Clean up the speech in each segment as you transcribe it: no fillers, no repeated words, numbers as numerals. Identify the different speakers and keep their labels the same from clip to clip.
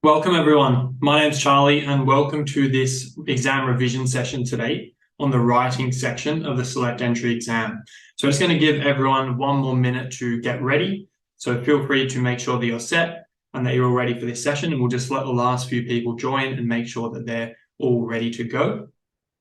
Speaker 1: Welcome everyone. My name's Charlie and welcome to this exam revision session today on the writing section of the Select Entry exam. So I'm just going to give everyone one more minute to get ready. So feel free to make sure that you're set and that you're all ready for this session, and we'll just let the last few people join and make sure that they're all ready to go.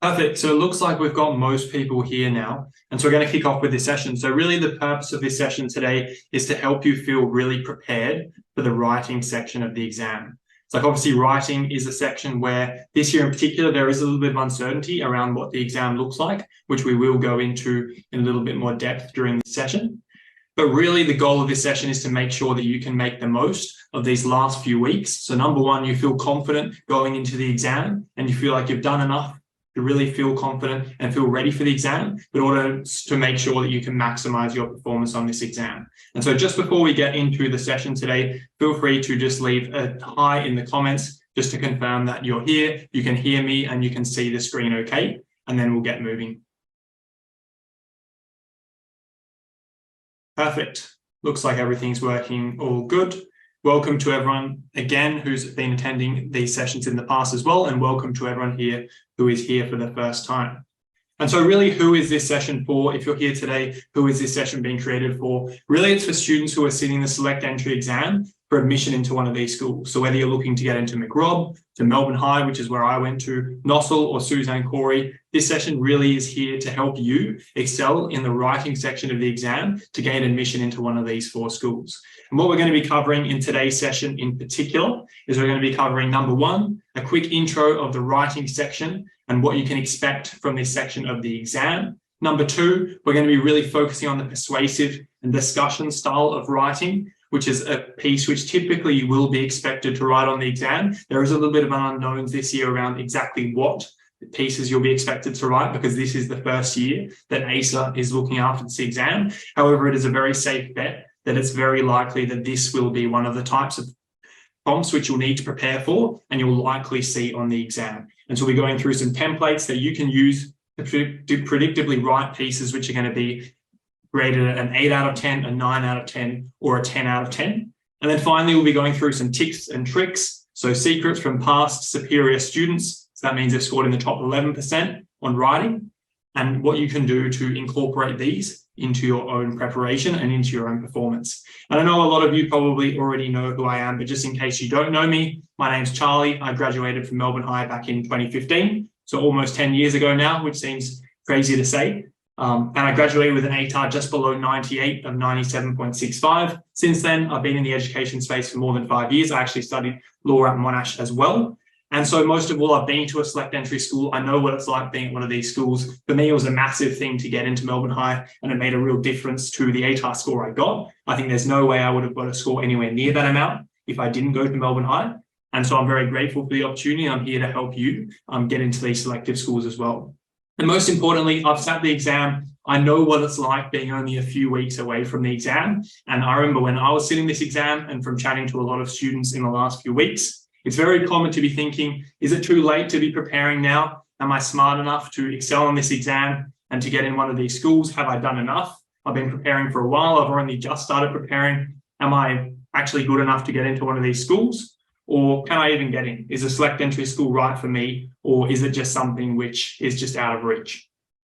Speaker 1: Perfect. So it looks like we've got most people here now. And so we're going to kick off with this session. So really the purpose of this session today is to help you feel really prepared for the writing section of the exam. So like obviously writing is a section where this year in particular, there is a little bit of uncertainty around what the exam looks like, which we will go into in a little bit more depth during this session. But really the goal of this session is to make sure that you can make the most of these last few weeks. So number one, you feel confident going into the exam and you feel like you've done enough to really feel confident and feel ready for the exam, in order to make sure that you can maximize your performance on this exam. And so just before we get into the session today, feel free to just leave a hi in the comments just to confirm that you're here, you can hear me and you can see the screen okay, and then we'll get moving. Perfect. Looks like everything's working all good. Welcome to everyone again who's been attending these sessions in the past as well, and welcome to everyone here who is here for the first time. And so really, who is this session for? If you're here today, who is this session being created for? Really, it's for students who are sitting the Select Entry exam for admission into one of these schools. So whether you're looking to get into McRobb, to Melbourne High, which is where I went to, Nossal or Suzanne Corey, this session really is here to help you excel in the writing section of the exam to gain admission into one of these four schools. And what we're going to be covering in today's session in particular is we're going to be covering number one, a quick intro of the writing section and what you can expect from this section of the exam. Number two, we're going to be really focusing on the persuasive and discussion style of writing, which is a piece which typically you will be expected to write on the exam. There is a little bit of an unknowns this year around exactly what pieces you'll be expected to write, because this is the first year that ACER is looking after this exam. However, it is a very safe bet that it's very likely that this will be one of the types of prompts which you'll need to prepare for and you'll likely see on the exam. And so we'll be going through some templates that you can use to predictably write pieces which are going to be rated at an 8 out of 10, a 9 out of 10, or a 10 out of 10. And then finally, we'll be going through some tips and tricks. So secrets from past superior students. So that means they've scored in the top 11% on writing, and what you can do to incorporate these into your own preparation and into your own performance. And I know a lot of you probably already know who I am, but just in case you don't know me, my name's Charlie. I graduated from Melbourne High back in 2015, so almost 10 years ago now, which seems crazy to say. And I graduated with an ATAR just below 98 of 97.65. Since then, I've been in the education space for more than 5 years. I actually studied law at Monash as well. And so most of all, I've been to a select entry school. I know what it's like being at one of these schools. For me, it was a massive thing to get into Melbourne High, and it made a real difference to the ATAR score I got. I think there's no way I would have got a score anywhere near that amount if I didn't go to Melbourne High. And so I'm very grateful for the opportunity. I'm here to help you get into these selective schools as well. And most importantly, I've sat the exam. I know what it's like being only a few weeks away from the exam. And I remember when I was sitting this exam, and from chatting to a lot of students in the last few weeks, it's very common to be thinking, is it too late to be preparing now? Am I smart enough to excel on this exam and to get in one of these schools? Have I done enough? I've been preparing for a while. I've only just started preparing. Am I actually good enough to get into one of these schools? Or can I even get in? Is a select entry school right for me? Or is it just something which is just out of reach?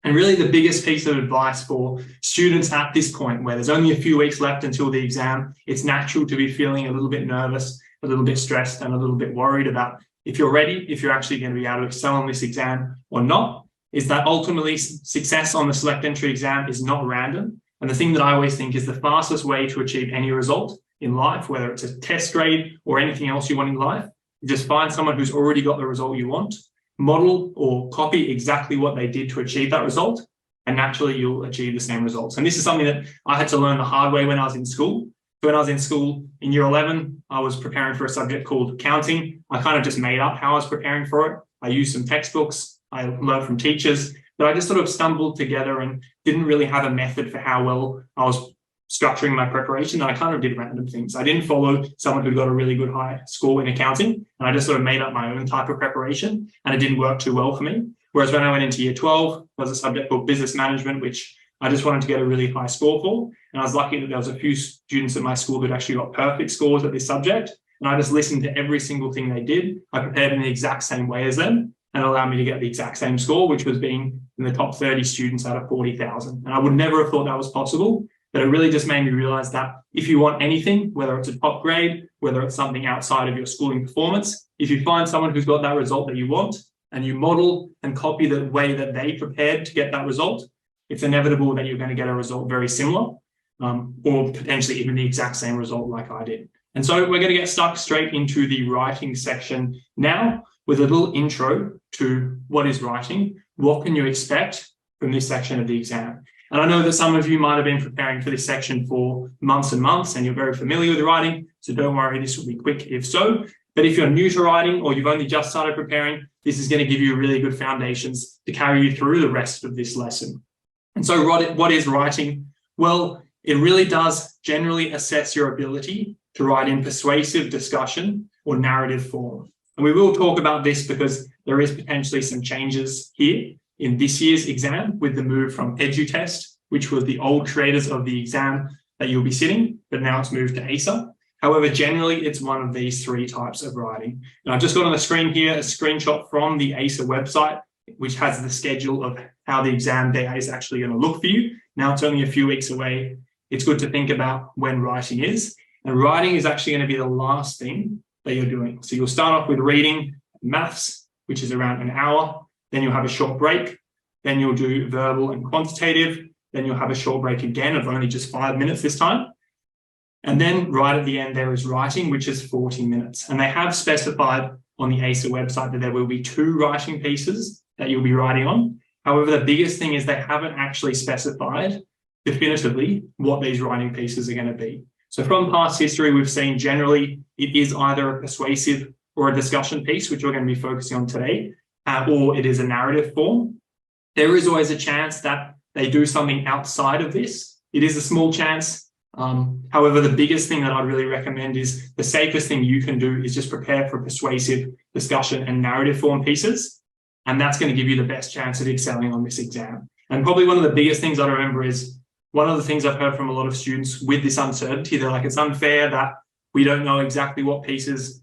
Speaker 1: And really the biggest piece of advice for students at this point, where there's only a few weeks left until the exam, it's natural to be feeling a little bit nervous, a little bit stressed, and a little bit worried about if you're ready, if you're actually going to be able to excel on this exam or not, is that ultimately success on the select entry exam is not random. And the thing that I always think is the fastest way to achieve any result in life, whether it's a test grade or anything else you want in life, is just find someone who's already got the result you want, model or copy exactly what they did to achieve that result, and naturally you'll achieve the same results. And this is something that I had to learn the hard way when I was in school. So when I was in school in year 11, I was preparing for a subject called accounting. I kind of just made up how I was preparing for it. I used some textbooks, I learned from teachers, but I just sort of stumbled together and didn't really have a method for how well I was structuring my preparation. And I kind of did random things. I didn't follow someone who got a really good high score in accounting, and I just sort of made up my own type of preparation, and it didn't work too well for me. Whereas when I went into year 12, there was a subject called business management, which I just wanted to get a really high score for. And I was lucky that there was a few students at my school that actually got perfect scores at this subject. and I just listened to every single thing they did. I prepared in the exact same way as them, and it allowed me to get the exact same score, which was being in the top 30 students out of 40,000. And I would never have thought that was possible, but it really just made me realize that if you want anything, whether it's a top grade, whether it's something outside of your schooling performance, if you find someone who's got that result that you want and you model and copy the way that they prepared to get that result, it's inevitable that you're going to get a result very similar, or potentially even the exact same result like I did. And so we're going to get stuck straight into the writing section now with a little intro to what is writing, what can you expect from this section of the exam. And I know that some of you might have been preparing for this section for months and months, and you're very familiar with writing, so don't worry, this will be quick if so. But if you're new to writing or you've only just started preparing, this is going to give you really good foundations to carry you through the rest of this lesson. And so what is writing? Well, it really does generally assess your ability to write in persuasive, discussion, or narrative form. And we will talk about this because there is potentially some changes here in this year's exam with the move from Edutest, which was the old creators of the exam that you'll be sitting, but now it's moved to ACER. However, generally, it's one of these three types of writing. And I've just got on the screen here a screenshot from the ACER website, which has the schedule of how the exam day is actually going to look for you. Now it's only a few weeks away. It's good to think about when writing is. And writing is actually going to be the last thing that you're doing. So you'll start off with reading and maths, which is around an hour. Then you'll have a short break. Then you'll do verbal and quantitative. Then you'll have a short break again of only just 5 minutes this time. And then right at the end, there is writing, which is 40 minutes. And they have specified on the ACER website that there will be 2 writing pieces that you'll be writing on. However, the biggest thing is they haven't actually specified definitively what these writing pieces are going to be. So from past history, we've seen generally it is either a persuasive or a discussion piece, which we're going to be focusing on today, or it is a narrative form. There is always a chance that they do something outside of this. It is a small chance. However, the biggest thing that I'd really recommend is the safest thing you can do is just prepare for persuasive, discussion, and narrative form pieces. And that's going to give you the best chance of excelling on this exam. And probably one of the biggest things I remember is one of the things I've heard from a lot of students with this uncertainty, they're like, it's unfair that we don't know exactly what pieces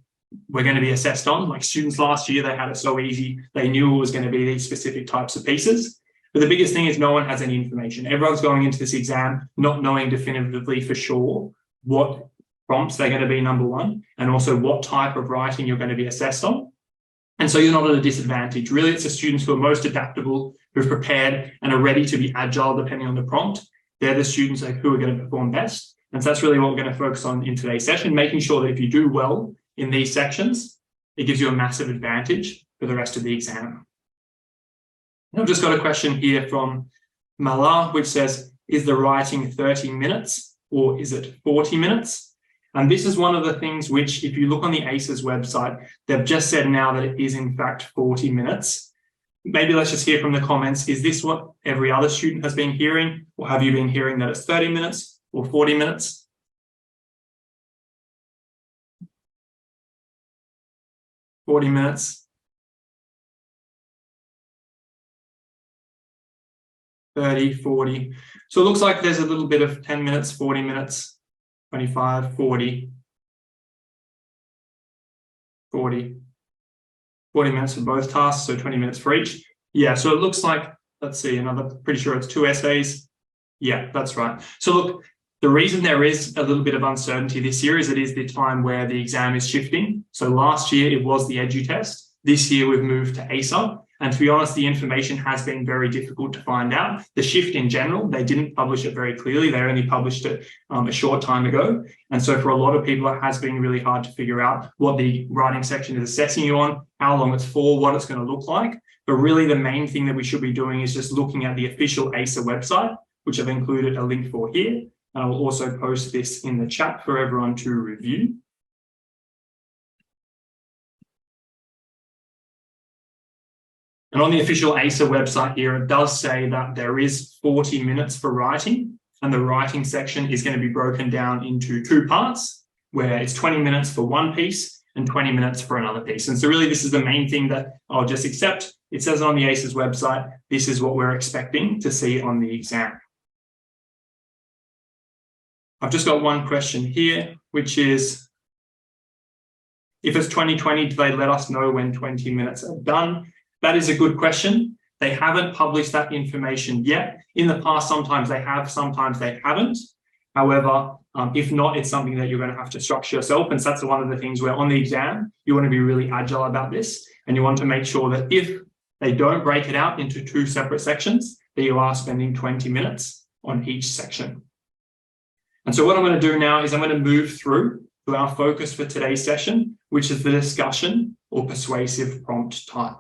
Speaker 1: we're going to be assessed on. Like students last year, they had it so easy. They knew it was going to be these specific types of pieces. But the biggest thing is no one has any information. Everyone's going into this exam not knowing definitively for sure what prompts they're going to be, number one, and also what type of writing you're going to be assessed on. And so you're not at a disadvantage. Really, it's the students who are most adaptable, who've prepared and are ready to be agile depending on the prompt. They're the students who are going to perform best. And so that's really what we're going to focus on in today's session, making sure that if you do well in these sections, it gives you a massive advantage for the rest of the exam. And I've just got a question here from Mala, which says, is the writing 30 minutes or is it 40 minutes? And this is one of the things which, if you look on the ACER's website, they've just said now that it is in fact 40 minutes. Maybe let's just hear from the comments. Is this what every other student has been hearing? Or have you been hearing that it's 30 minutes or 40 minutes? Forty minutes. 30, 40. So it looks like there's a little bit of 10 minutes, 40 minutes, 25, 40, 40. 40 minutes for both tasks, so 20 minutes for each. Yeah, so it looks like, let's see, pretty sure it's 2 essays. Yeah, that's right. So look, the reason there is a little bit of uncertainty this year is it is the time where the exam is shifting. So last year it was the Edutest. This year we've moved to ACER. And to be honest, the information has been very difficult to find out. The shift in general, they didn't publish it very clearly. They only published it a short time ago. And so for a lot of people, it has been really hard to figure out what the writing section is assessing you on, how long it's for, what it's going to look like. But really the main thing that we should be doing is just looking at the official ACER website, which I've included a link for here. And I will also post this in the chat for everyone to review. And on the official ACER website here, it does say that there is 40 minutes for writing, and the writing section is going to be broken down into 2 parts, where it's 20 minutes for one piece and 20 minutes for another piece. And so really, this is the main thing that I'll just accept. It says on the ACER's website, this is what we're expecting to see on the exam. I've just got one question here, which is, If it's 2020, do they let us know when 20 minutes are done? That is a good question. They haven't published that information yet. In the past, sometimes they have, sometimes they haven't. However, if not, it's something that you're going to have to structure yourself. And so that's one of the things where on the exam, you want to be really agile about this. And you want to make sure that if they don't break it out into 2 separate sections, that you are spending 20 minutes on each section. And so what I'm going to do now is I'm going to move through to our focus for today's session, which is the discussion or persuasive prompt type.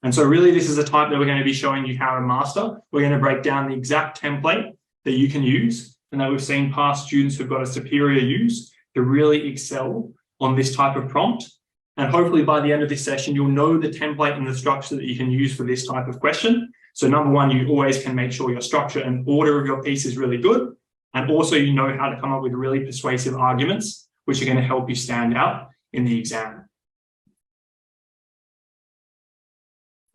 Speaker 1: And so really this is a type that we're going to be showing you how to master. We're going to break down the exact template that you can use and that we've seen past students who've got a superior use to really excel on this type of prompt. And hopefully by the end of this session, you'll know the template and the structure that you can use for this type of question. So number one, you always can make sure your structure and order of your piece is really good. And also you know how to come up with really persuasive arguments, which are going to help you stand out in the exam.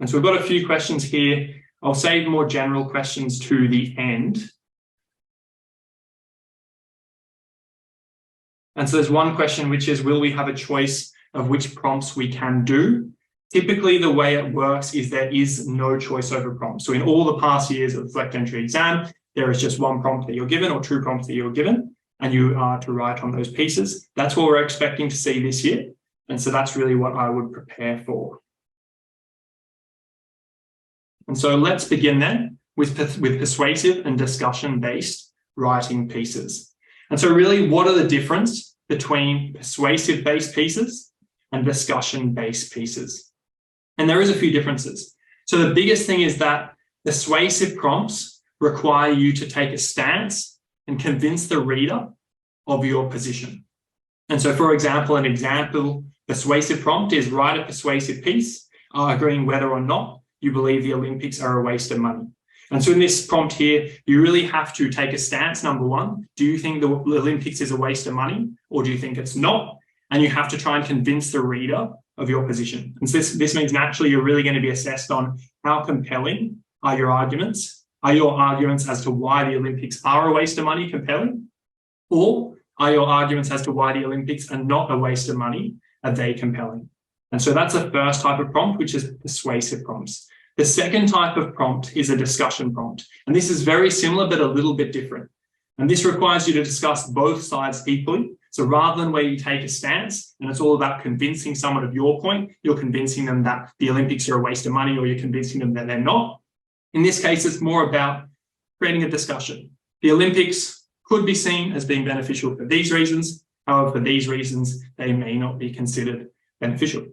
Speaker 1: And so we've got a few questions here. I'll save more general questions to the end. And so there's one question, which is, will we have a choice of which prompts we can do? Typically, the way it works is there is no choice over prompts. So in all the past years of the Select Entry exam, there is just one prompt that you're given or 2 prompts that you're given, and you are to write on those pieces. That's what we're expecting to see this year. And so that's really what I would prepare for. And so let's begin then with persuasive and discussion-based writing pieces. And so really, what are the difference between persuasive-based pieces and discussion-based pieces? And there is a few differences. So the biggest thing is that persuasive prompts require you to take a stance and convince the reader of your position. And so, for example, an example persuasive prompt is write a persuasive piece, agreeing whether or not you believe the Olympics are a waste of money. And so in this prompt here, you really have to take a stance. Number one, do you think the Olympics is a waste of money, or do you think it's not? And you have to try and convince the reader of your position. And so this means naturally you're really going to be assessed on how compelling are your arguments. Are your arguments as to why the Olympics are a waste of money compelling? Or are your arguments as to why the Olympics are not a waste of money, are they compelling? And so that's the first type of prompt, which is persuasive prompts. The second type of prompt is a discussion prompt. And this is very similar, but a little bit different. And this requires you to discuss both sides equally. So rather than where you take a stance and it's all about convincing someone of your point, you're convincing them that the Olympics are a waste of money, or you're convincing them that they're not. In this case, it's more about creating a discussion. The Olympics could be seen as being beneficial for these reasons. However, for these reasons, they may not be considered beneficial.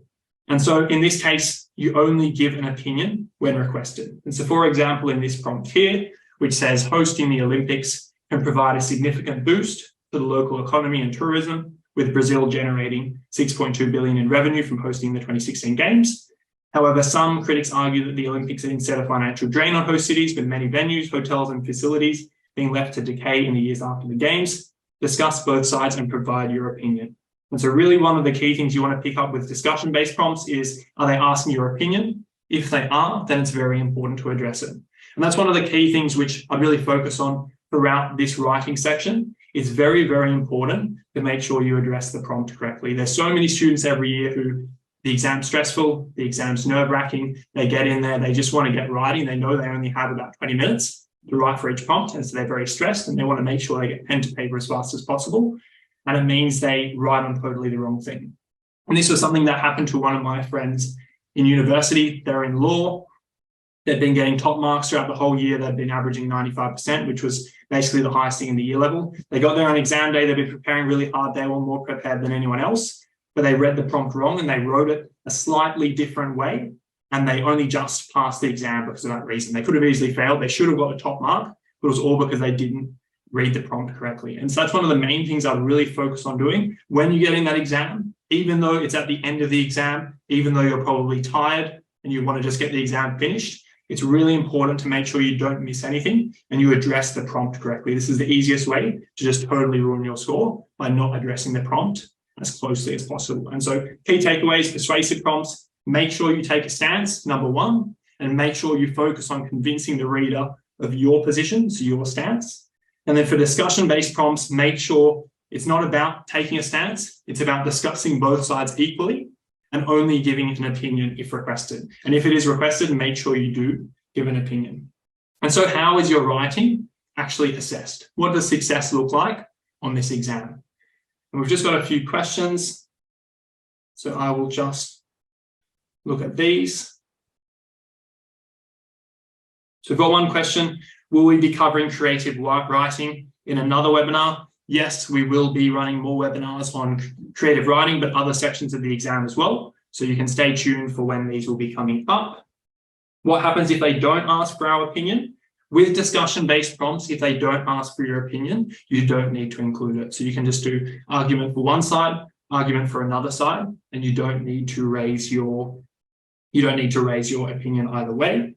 Speaker 1: And so in this case, you only give an opinion when requested. And so, for example, in this prompt here, which says hosting the Olympics can provide a significant boost to the local economy and tourism, with Brazil generating 6.2 billion in revenue from hosting the 2016 Games. However, some critics argue that the Olympics are instead a financial drain on host cities, with many venues, hotels, and facilities being left to decay in the years after the Games. Discuss both sides and provide your opinion. And so really one of the key things you want to pick up with discussion-based prompts is, are they asking your opinion? If they are, then it's very important to address it. And that's one of the key things which I really focus on throughout this writing section. It's very, very important to make sure you address the prompt correctly. There's so many students every year who the exam's stressful, the exam's nerve-wracking, they get in there, they just want to get writing. They know they only have about 20 minutes to write for each prompt, and so they're very stressed and they want to make sure they get pen to paper as fast as possible. And it means they write on totally the wrong thing. And this was something that happened to one of my friends in university. They're in law. They've been getting top marks throughout the whole year. They've been averaging 95%, which was basically the highest thing in the year level. They got there on exam day. They've been preparing really hard. They were more prepared than anyone else, but they read the prompt wrong and they wrote it a slightly different way. And they only just passed the exam because of that reason. They could have easily failed. They should have got a top mark, but it was all because they didn't read the prompt correctly. And so that's one of the main things I really focus on doing when you get in that exam, even though it's at the end of the exam, even though you're probably tired and you want to just get the exam finished, it's really important to make sure you don't miss anything and you address the prompt correctly. This is the easiest way to just totally ruin your score, by not addressing the prompt as closely as possible. And so key takeaways, persuasive prompts, make sure you take a stance, number one, and make sure you focus on convincing the reader of your position, so your stance. And then for discussion-based prompts, make sure It's not about taking a stance. It's about discussing both sides equally and only giving an opinion if requested. And if it is requested, make sure you do give an opinion. And so how is your writing actually assessed? What does success look like on this exam? And we've just got a few questions. So I will just look at these. So we've got one question. Will we be covering creative writing in another webinar? Yes, we will be running more webinars on creative writing, but other sections of the exam as well. So you can stay tuned for when these will be coming up. What happens if they don't ask for our opinion? With discussion-based prompts, if they don't ask for your opinion, you don't need to include it. So you can just do argument for one side, argument for another side, and you don't need to raise your opinion either way.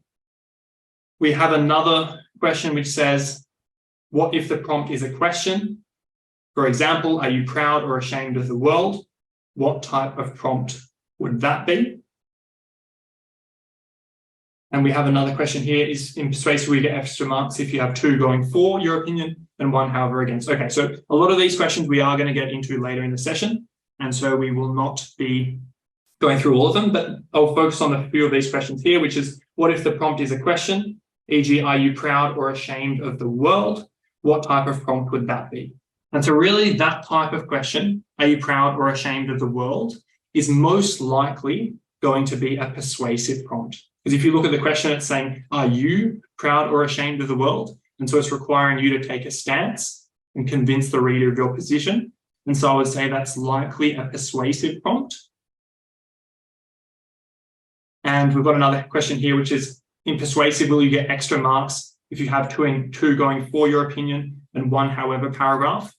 Speaker 1: We have another question which says, what if the prompt is a question? For example, are you proud or ashamed of the world? What type of prompt would that be? And we have another question here, is in Persuasive we get extra marks if you have 2 going for your opinion and 1 however against. Okay, so a lot of these questions we are going to get into later in the session, and so we will not be going through all of them, but I'll focus on a few of these questions here, which is, what if the prompt is a question? E.g., are you proud or ashamed of the world? What type of prompt would that be? And so really that type of question, are you proud or ashamed of the world, is most likely going to be a persuasive prompt. Because if you look at the question, it's saying, are you proud or ashamed of the world? And so it's requiring you to take a stance and convince the reader of your position. And so I would say that's likely a persuasive prompt. And we've got another question here, which is, in Persuasive, will you get extra marks if you have 2 going for your opinion and 1 however paragraph?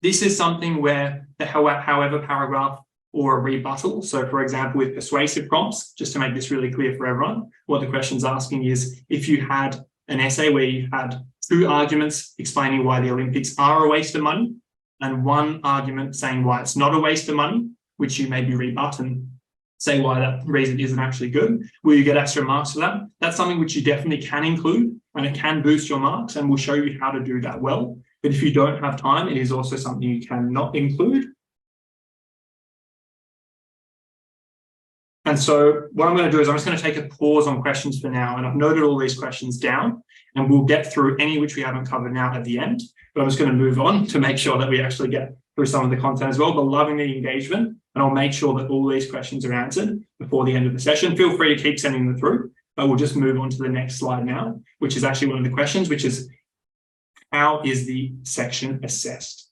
Speaker 1: This is something where the however paragraph or a rebuttal. So for example, with persuasive prompts, just to make this really clear for everyone, what the question's asking is, if you had an essay where you had 2 arguments explaining why the Olympics are a waste of money and 1 argument saying why it's not a waste of money, which you maybe rebut and say why that reason isn't actually good, will you get extra marks for that? That's something which you definitely can include, and it can boost your marks, and we'll show you how to do that well. But if you don't have time, it is also something you cannot include. And so what I'm going to do is I'm just going to take a pause on questions for now, and I've noted all these questions down, and we'll get through any which we haven't covered now at the end. But I'm just going to move on to make sure that we actually get through some of the content as well, but loving the engagement, and I'll make sure that all these questions are answered before the end of the session. Feel free to keep sending them through, but we'll just move on to the next slide now, which is actually one of the questions, which is, how is the section assessed?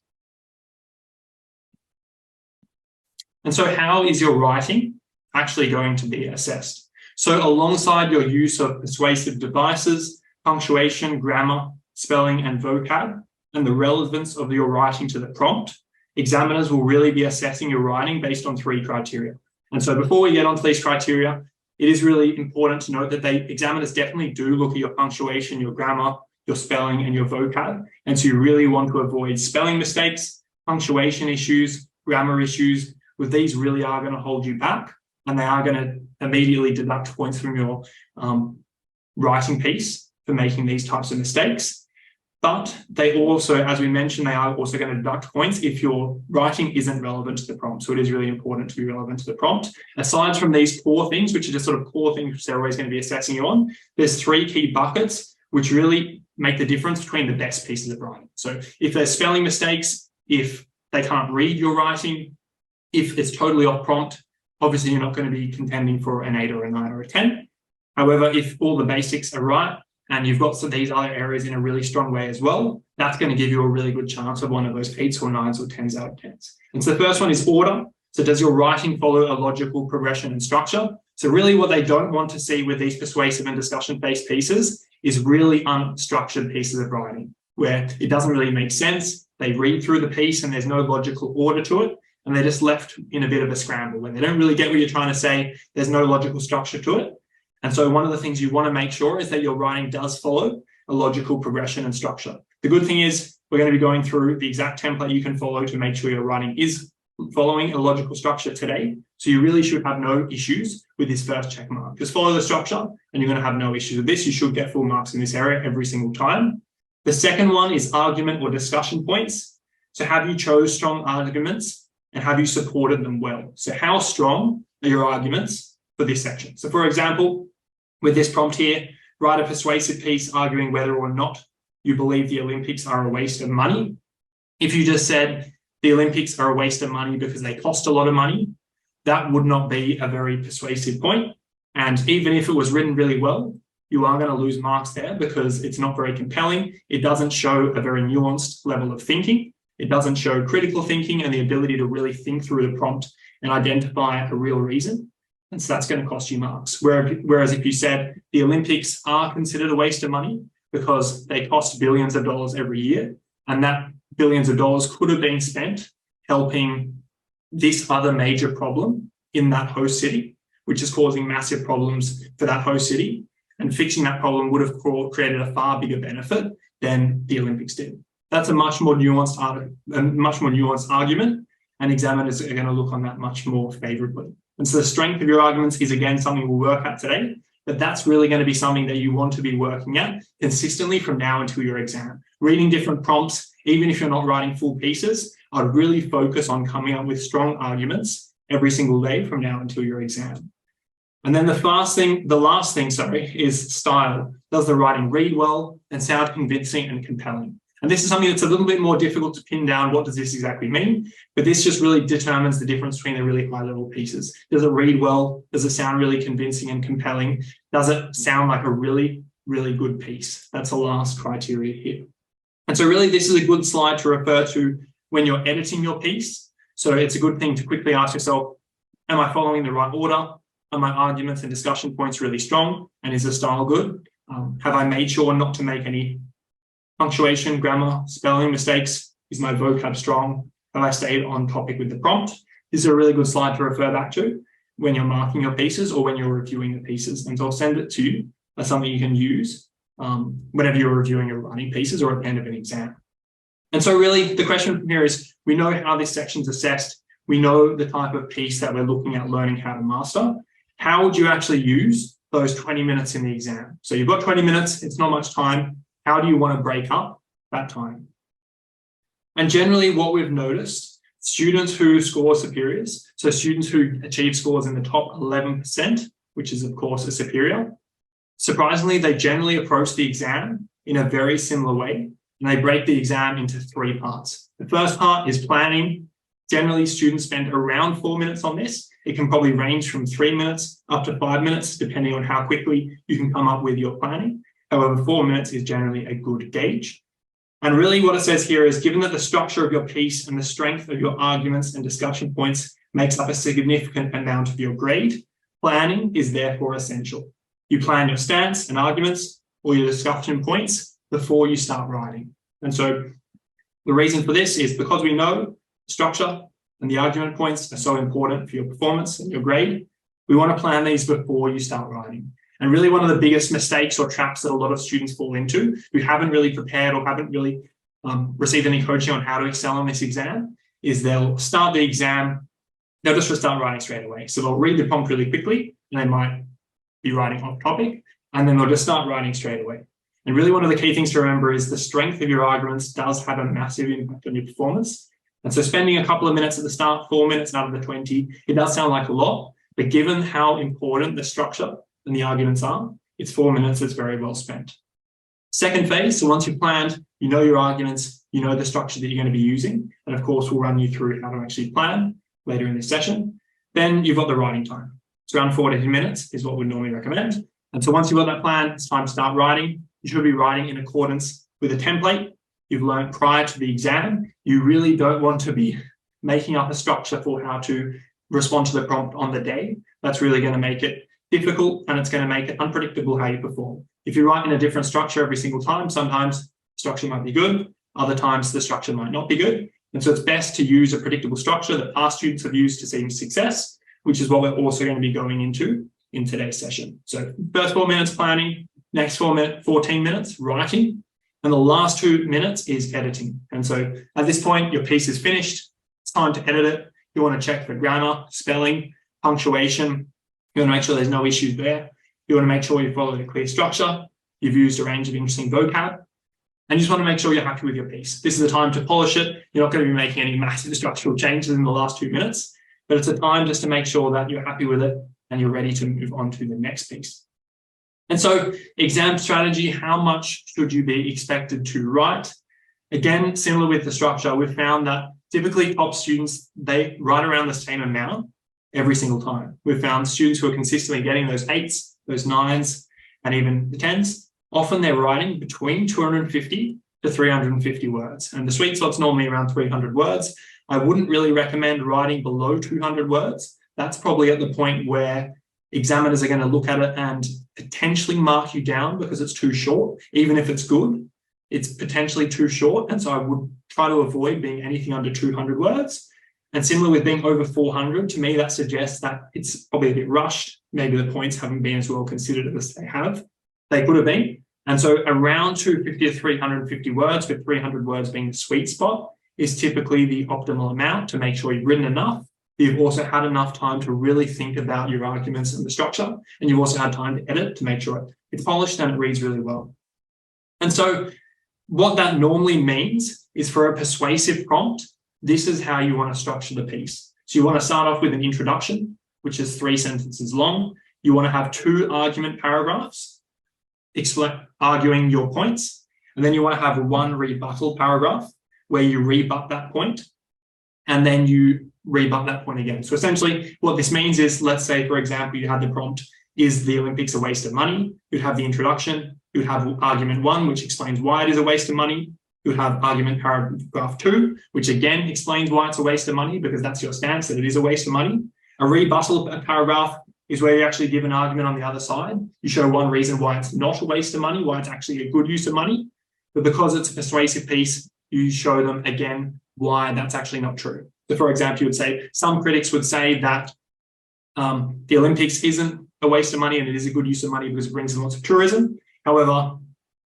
Speaker 1: And so how is your writing actually going to be assessed? So alongside your use of persuasive devices, punctuation, grammar, spelling, and vocab, and the relevance of your writing to the prompt, examiners will really be assessing your writing based on 3 criteria. And so before we get onto these criteria, it is really important to note that examiners definitely do look at your punctuation, your grammar, your spelling, and your vocab. And so you really want to avoid spelling mistakes, punctuation issues, grammar issues. With these really are going to hold you back, and they are going to immediately deduct points from your writing piece for making these types of mistakes. But they also, as we mentioned, they are also going to deduct points if your writing isn't relevant to the prompt. So it is really important to be relevant to the prompt. Aside from these 4 things, which are just sort of core things which they're always going to be assessing you on, there's 3 key buckets which really make the difference between the best pieces of writing. So if there's spelling mistakes, if they can't read your writing, if it's totally off prompt, obviously you're not going to be contending for an 8 or a 9 or a 10. However, if all the basics are right, and you've got some of these other areas in a really strong way as well, that's going to give you a really good chance of one of those 8s or 9s or 10s out of 10s. And so the first one is order. So does your writing follow a logical progression and structure? So really what they don't want to see with these persuasive and discussion-based pieces is really unstructured pieces of writing, where it doesn't really make sense. They read through the piece and there's no logical order to it, and they're just left in a bit of a scramble where they don't really get what you're trying to say. There's no logical structure to it. And so one of the things you want to make sure is that your writing does follow a logical progression and structure. The good thing is we're going to be going through the exact template you can follow to make sure your writing is following a logical structure today. So you really should have no issues with this first check mark. Just follow the structure and you're going to have no issues with this. You should get full marks in this area every single time. The second one is argument or discussion points. So have you chose strong arguments and have you supported them well? So how strong are your arguments for this section? So for example, with this prompt here, write a persuasive piece arguing whether or not you believe the Olympics are a waste of money. If you just said the Olympics are a waste of money because they cost a lot of money, that would not be a very persuasive point. And even if it was written really well, you are going to lose marks there because it's not very compelling. It doesn't show a very nuanced level of thinking. It doesn't show critical thinking and the ability to really think through the prompt and identify a real reason. And so that's going to cost you marks. Whereas if you said the Olympics are considered a waste of money because they cost billions of dollars every year, and that billions of dollars could have been spent helping this other major problem in that host city, which is causing massive problems for that host city, and fixing that problem would have created a far bigger benefit than the Olympics did. That's a much more nuanced argument, and examiners are going to look on that much more favorably. And so the strength of your arguments is, again, something we'll work at today, but that's really going to be something that you want to be working at consistently from now until your exam. Reading different prompts, even if you're not writing full pieces, I'd really focus on coming up with strong arguments every single day from now until your exam. And then the last thing, is style. Does the writing read well and sound convincing and compelling? And this is something that's a little bit more difficult to pin down. What does this exactly mean? But this just really determines the difference between the really high level pieces. Does it read well? Does it sound really convincing and compelling? Does it sound like a really, really good piece? That's the last criteria here. And so really this is a good slide to refer to when you're editing your piece. So it's a good thing to quickly ask yourself, am I following the right order? Are my arguments and discussion points really strong? And is the style good? Have I made sure not to make any punctuation, grammar, spelling mistakes? Is my vocab strong? Have I stayed on topic with the prompt? This is a really good slide to refer back to when you're marking your pieces or when you're reviewing the pieces. And so I'll send it to you as something you can use whenever you're reviewing your writing pieces or at the end of an exam. And so really the question from here is, we know how this section's assessed. We know the type of piece that we're looking at learning how to master. How would you actually use those 20 minutes in the exam? So you've got 20 minutes, it's not much time. How do you want to break up that time? And generally what we've noticed, students who score superiors, so students who achieve scores in the top 11%, which is of course a superior, surprisingly, they generally approach the exam in a very similar way, and they break the exam into 3 parts. The first part is planning. Generally, students spend around 4 minutes on this. It can probably range from 3 minutes up to 5 minutes, depending on how quickly you can come up with your planning. However, 4 minutes is generally a good gauge. And really what it says here is, given that the structure of your piece and the strength of your arguments and discussion points makes up a significant amount of your grade, planning is therefore essential. You plan your stance and arguments or your discussion points before you start writing. And so the reason for this is because we know structure and the argument points are so important for your performance and your grade, we want to plan these before you start writing. And really one of the biggest mistakes or traps that a lot of students fall into who haven't really prepared or haven't really received any coaching on how to excel on this exam is they'll start the exam, they'll just start writing straight away. So they'll read the prompt really quickly and they might be writing off topic, and then they'll just start writing straight away. And really one of the key things to remember is the strength of your arguments does have a massive impact on your performance. And so spending a couple of minutes at the start, 4 minutes out of the 20, it does sound like a lot, but given how important the structure and the arguments are, it's 4 minutes that's very well spent. Second phase, so once you've planned, you know your arguments, you know the structure that you're going to be using, and of course we'll run you through how to actually plan later in this session. Then you've got the writing time. It's around 40 minutes is what we'd normally recommend. And so once you've got that plan, it's time to start writing. You should be writing in accordance with a template you've learned prior to the exam. You really don't want to be making up a structure for how to respond to the prompt on the day. That's really going to make it difficult and it's going to make it unpredictable how you perform. If you write in a different structure every single time, sometimes structure might be good, other times the structure might not be good. And so it's best to use a predictable structure that past students have used to see success, which is what we're also going to be going into in today's session. So first 4 minutes planning, next 14 minutes writing, and the last 2 minutes is editing. And so at this point, your piece is finished. It's time to edit it. You want to check for grammar, spelling, punctuation. You want to make sure there's no issues there. You want to make sure you follow a clear structure. You've used a range of interesting vocab. And you just want to make sure you're happy with your piece. This is a time to polish it. You're not going to be making any massive structural changes in the last 2 minutes, but it's a time just to make sure that you're happy with it and you're ready to move on to the next piece. And so exam strategy, how much should you be expected to write? Again, similar with the structure, we've found that typically top students, they write around the same amount every single time. We've found students who are consistently getting those 8s, those 9s, and even the 10s. Often they're writing between 250 to 350 words. And the sweet spot's normally around 300 words. I wouldn't really recommend writing below 200 words. That's probably at the point where examiners are going to look at it and potentially mark you down because it's too short. Even if it's good, it's potentially too short. And so I would try to avoid being anything under 200 words. And similar with being over 400, to me, that suggests that it's probably a bit rushed. Maybe the points haven't been as well considered as they could have been. And so around 250 to 350 words, with 300 words being the sweet spot, is typically the optimal amount to make sure you've written enough. You've also had enough time to really think about your arguments and the structure. And you've also had time to edit to make sure it's polished and it reads really well. And so what that normally means is for a persuasive prompt, this is how you want to structure the piece. So you want to start off with an introduction, which is 3 sentences long. You want to have 2 argument paragraphs arguing your points. And then you want to have 1 rebuttal paragraph where you rebut that point. And then you rebut that point again. So essentially what this means is, let's say, for example, you had the prompt, is the Olympics a waste of money? You'd have the introduction. You'd have argument 1, which explains why it is a waste of money. You'd have argument paragraph 2, which again explains why it's a waste of money, because that's your stance, that it is a waste of money. A rebuttal paragraph is where you actually give an argument on the other side. You show 1 reason why it's not a waste of money, why it's actually a good use of money. But because it's a persuasive piece, you show them again why that's actually not true. So for example, you would say, some critics would say that the Olympics isn't a waste of money and it is a good use of money because it brings in lots of tourism. However,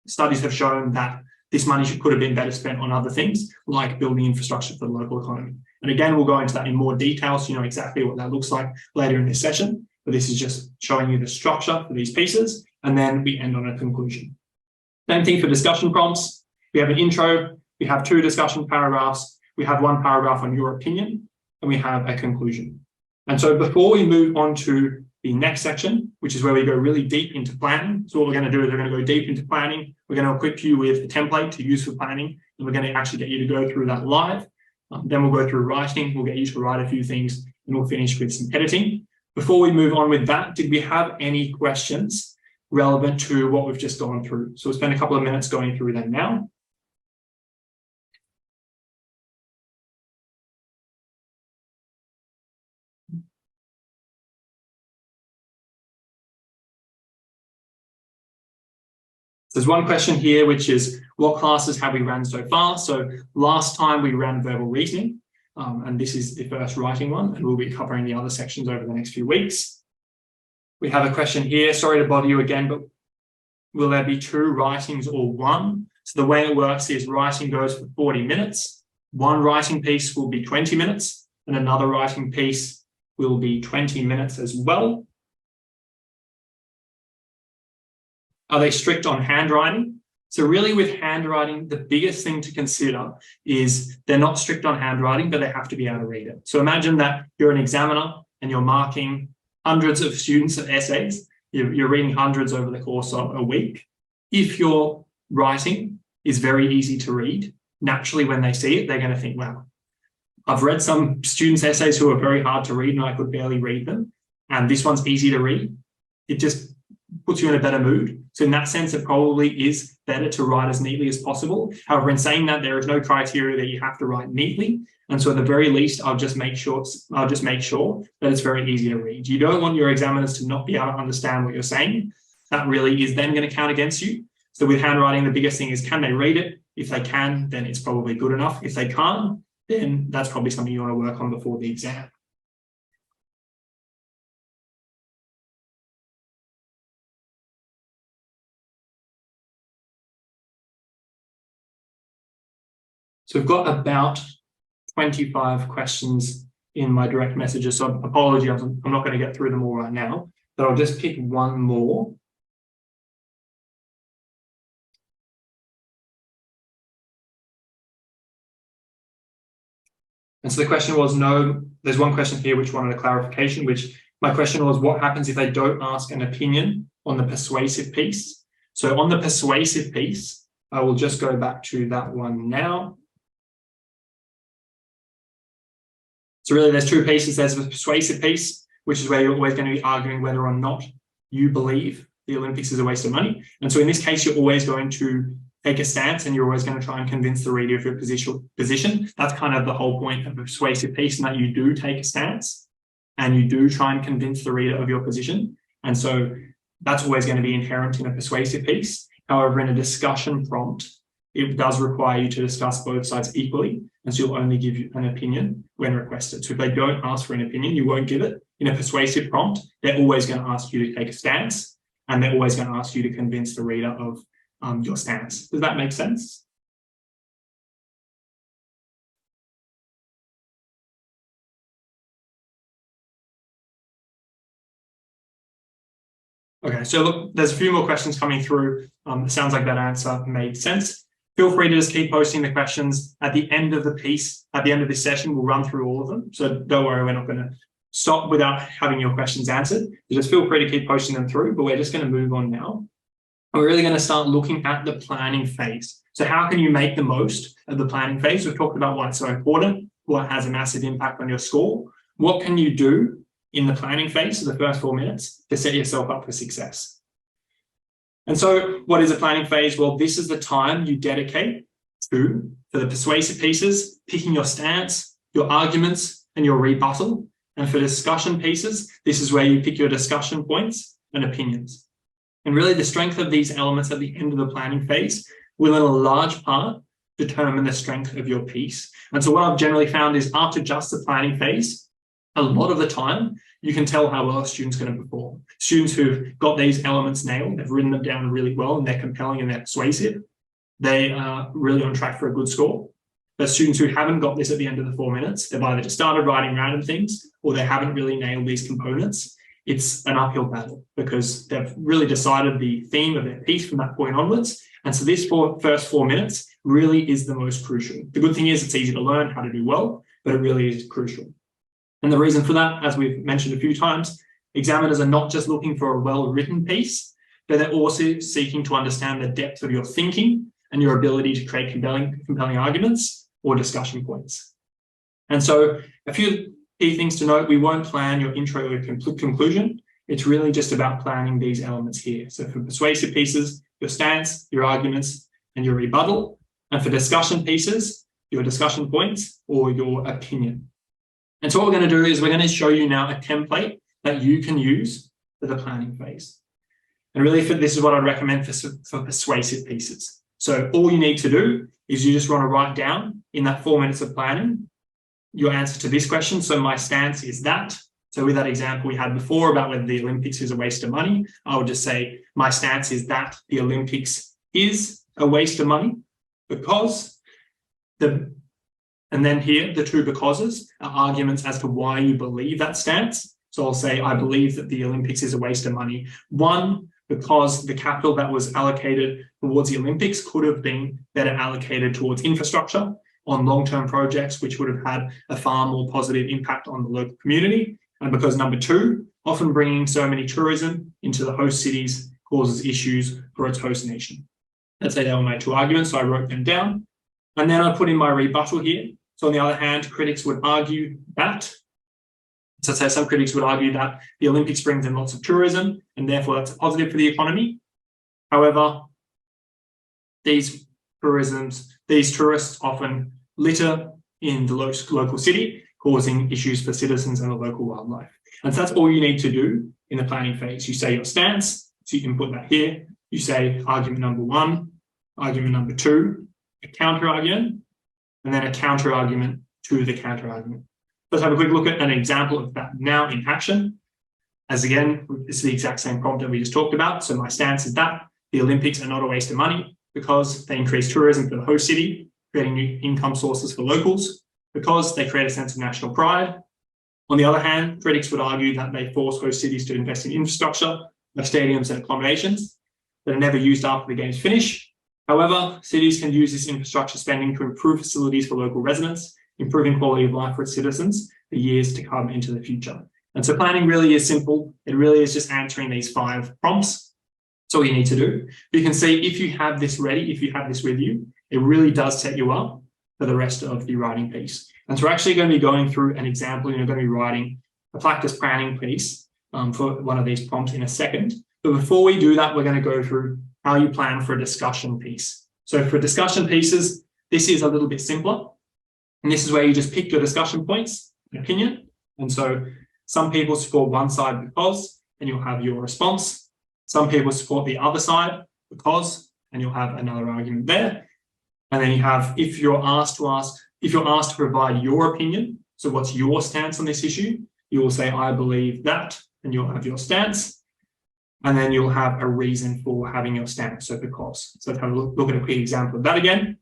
Speaker 1: studies have shown that this money could have been better spent on other things, like building infrastructure for the local economy. And again, we'll go into that in more detail so you know exactly what that looks like later in this session. But this is just showing you the structure for these pieces, and then we end on a conclusion. Same thing for discussion prompts. We have an intro, we have 2 discussion paragraphs, we have 1 paragraph on your opinion, and we have a conclusion. And so before we move on to the next section, which is where we go really deep into planning. So what we're going to do is we're going to go deep into planning. We're going to equip you with a template to use for planning, and we're going to actually get you to go through that live. Then we'll go through writing. We'll get you to write a few things, and we'll finish with some editing. Before we move on with that, did we have any questions relevant to what we've just gone through? So we'll spend a couple of minutes going through them now. There's one question here, which is, what classes have we ran so far? So last time we ran verbal reasoning, and this is the first writing one, and we'll be covering the other sections over the next few weeks. We have a question here, sorry to bother you again, but will there be 2 writings or 1? So the way it works is writing goes for 40 minutes. 1 writing piece will be 20 minutes, and another writing piece will be 20 minutes as well. Are they strict on handwriting? So really with handwriting, the biggest thing to consider is they're not strict on handwriting, but they have to be able to read it. So imagine that you're an examiner and you're marking hundreds of students of essays. You're reading hundreds over the course of a week. If your writing is very easy to read, naturally when they see it, they're going to think, wow, I've read some students' essays who are very hard to read and I could barely read them. And this one's easy to read. It just puts you in a better mood. So in that sense, it probably is better to write as neatly as possible. However, in saying that, there is no criteria that you have to write neatly. And so at the very least, I'll just make sure that it's very easy to read. You don't want your examiners to not be able to understand what you're saying. That really is then going to count against you. So with handwriting, the biggest thing is, can they read it? If they can, then it's probably good enough. If they can't, then that's probably something you want to work on before the exam. So we've got about 25 questions in my direct messages. So apologies, I'm not going to get through them all right now, but I'll just pick one more. And so the question was, no, there's one question here which wanted a clarification, which my question was, what happens if they don't ask an opinion on the persuasive piece? So on the persuasive piece, I will just go back to that one now. So really there's two pieces. There's the persuasive piece, which is where you're always going to be arguing whether or not you believe the Olympics is a waste of money. And so in this case, you're always going to take a stance and you're always going to try and convince the reader of your position. That's kind of the whole point of a persuasive piece, and that you do take a stance and you do try and convince the reader of your position. And so that's always going to be inherent in a persuasive piece. However, in a discussion prompt, it does require you to discuss both sides equally, and so you'll only give you an opinion when requested. So if they don't ask for an opinion, you won't give it. In a persuasive prompt, they're always going to ask you to take a stance, and they're always going to ask you to convince the reader of your stance. Does that make sense? Okay, so look, there's a few more questions coming through. It sounds like that answer made sense. Feel free to just keep posting the questions at the end of the piece. At the end of this session, we'll run through all of them. So don't worry, we're not going to stop without having your questions answered. You just feel free to keep posting them through, but we're just going to move on now. And we're really going to start looking at the planning phase. So how can you make the most of the planning phase? We've talked about why it's so important, what has a massive impact on your score. What can you do in the planning phase, so the first 4 minutes, to set yourself up for success? And so what is a planning phase? Well, this is the time you dedicate to, for the persuasive pieces, picking your stance, your arguments, and your rebuttal. And for discussion pieces, this is where you pick your discussion points and opinions. And really the strength of these elements at the end of the planning phase will in a large part determine the strength of your piece. And so what I've generally found is after just the planning phase, a lot of the time, you can tell how well a student's going to perform. Students who've got these elements nailed, they've written them down really well, and they're compelling and they're persuasive, they are really on track for a good score. But students who haven't got this at the end of the 4 minutes, they've either just started writing random things or they haven't really nailed these components. It's an uphill battle because they've really decided the theme of their piece from that point onwards. And so this first 4 minutes really is the most crucial. The good thing is it's easy to learn how to do well, but it really is crucial. And the reason for that, as we've mentioned a few times, examiners are not just looking for a well-written piece, but they're also seeking to understand the depth of your thinking and your ability to create compelling arguments or discussion points. And so a few key things to note: we won't plan your intro or conclusion. It's really just about planning these elements here. So for persuasive pieces, your stance, your arguments, and your rebuttal. And for discussion pieces, your discussion points or your opinion. And so what we're going to do is we're going to show you now a template that you can use for the planning phase. And really this is what I'd recommend for persuasive pieces. So all you need to do is you just want to write down in that 4 minutes of planning your answer to this question. So my stance is that. So with that example we had before about whether the Olympics is a waste of money, I would just say my stance is that the Olympics is a waste of money because and then here, the two becauses are arguments as to why you believe that stance. So I'll say, I believe that the Olympics is a waste of money. One, because the capital that was allocated towards the Olympics could have been better allocated towards infrastructure on long-term projects, which would have had a far more positive impact on the local community. And because number two, often bringing so many tourism into the host cities causes issues for its host nation. Let's say they were my two arguments, so I wrote them down. And then I put in my rebuttal here. So on the other hand, critics would argue that, so say some critics would argue that the Olympics brings in lots of tourism and therefore that's a positive for the economy. However, these tourists often litter in the local city, causing issues for citizens and the local wildlife. And so that's all you need to do in the planning phase. You say your stance, so you can put that here. You say argument number one, argument number two, a counter argument, and then a counter argument to the counter argument. Let's have a quick look at an example of that now in action. As again, it's the exact same prompt that we just talked about. So my stance is that the Olympics are not a waste of money because they increase tourism for the host city, creating new income sources for locals, because they create a sense of national pride. On the other hand, critics would argue that they force host cities to invest in infrastructure, like stadiums and accommodations, that are never used after the games finish. However, cities can use this infrastructure spending to improve facilities for local residents improving quality of life for its citizens for years to come into the future. And so planning really is simple. It really is just answering these 5 prompts. That's all you need to do. You can see if you have this ready, if you have this with you, it really does set you up for the rest of the writing piece. And so we're actually going to be going through an example, and you're going to be writing a practice planning piece for one of these prompts in a second. But before we do that, we're going to go through how you plan for a discussion piece. So for discussion pieces, this is a little bit simpler. And this is where you just pick your discussion points, an opinion. And so some people support one side because, and you'll have your response. Some people support the other side because, and you'll have another argument there. And then you have, if you're asked to provide your opinion, so what's your stance on this issue, you will say, I believe that, and you'll have your stance. And then you'll have a reason for having your stance, so because. So let's have a look at a quick example of that again.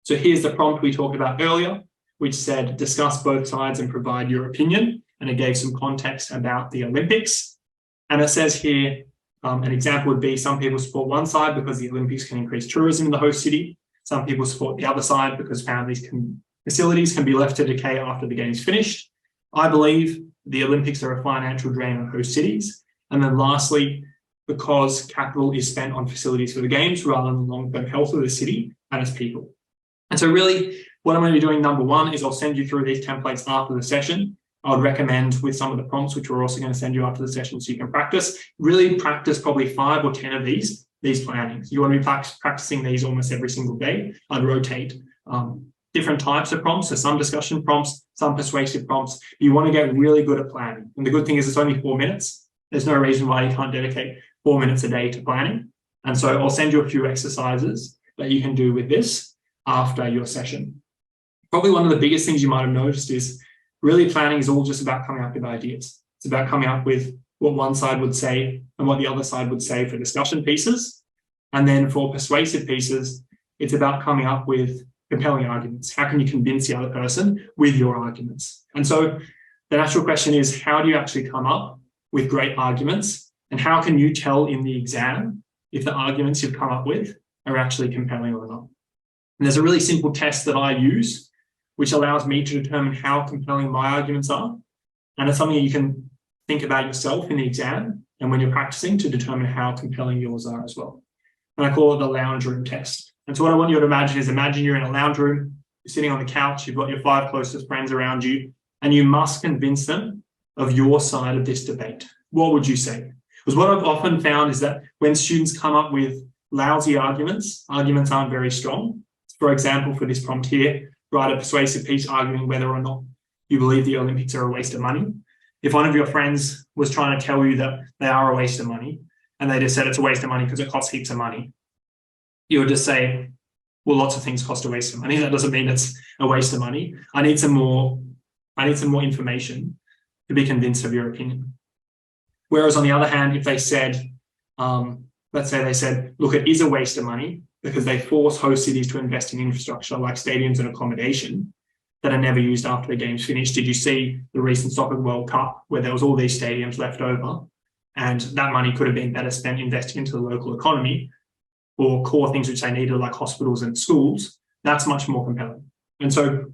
Speaker 1: So here's the prompt we talked about earlier, which said, discuss both sides and provide your opinion. And it gave some context about the Olympics. And it says here, an example would be some people support one side because the Olympics can increase tourism in the host city. Some people support the other side because facilities can be left to decay after the game's finished. I believe the Olympics are a financial drain on host cities. And then lastly, because capital is spent on facilities for the games rather than the long-term health of the city and its people. And so really, what I'm going to be doing, number one, is I'll send you through these templates after the session. I would recommend with some of the prompts, which we're also going to send you after the session so you can practice, really practice probably 5 or 10 of these plannings. You want to be practicing these almost every single day. I'd rotate different types of prompts, so some discussion prompts, some persuasive prompts. You want to get really good at planning. And the good thing is it's only 4 minutes. There's no reason why you can't dedicate 4 minutes a day to planning. And so I'll send you a few exercises that you can do with this after your session. Probably one of the biggest things you might have noticed is really planning is all just about coming up with ideas. It's about coming up with what one side would say and what the other side would say for discussion pieces. And then for persuasive pieces, it's about coming up with compelling arguments. How can you convince the other person with your arguments? And so the natural question is, how do you actually come up with great arguments? And how can you tell in the exam if the arguments you've come up with are actually compelling or not? And there's a really simple test that I use, which allows me to determine how compelling my arguments are. And it's something you can think about yourself in the exam and when you're practicing to determine how compelling yours are as well. And I call it the lounge room test. And so what I want you to imagine is, imagine you're in a lounge room, you're sitting on the couch, you've got your 5 closest friends around you, and you must convince them of your side of this debate. What would you say? Because what I've often found is that when students come up with lousy arguments aren't very strong. For example, for this prompt here, write a persuasive piece arguing whether or not you believe the Olympics are a waste of money. If one of your friends was trying to tell you that they are a waste of money, and they just said it's a waste of money because it costs heaps of money, you would just say, well, lots of things cost a waste of money. That doesn't mean it's a waste of money. I need some more information to be convinced of your opinion. Whereas on the other hand, if they said, let's say they said, look, it is a waste of money because they force host cities to invest in infrastructure like stadiums and accommodation that are never used after the game's finished. Did you see the recent Soccer World Cup where there was all these stadiums left over and that money could have been better spent investing into the local economy or core things which they needed like hospitals and schools? That's much more compelling. And so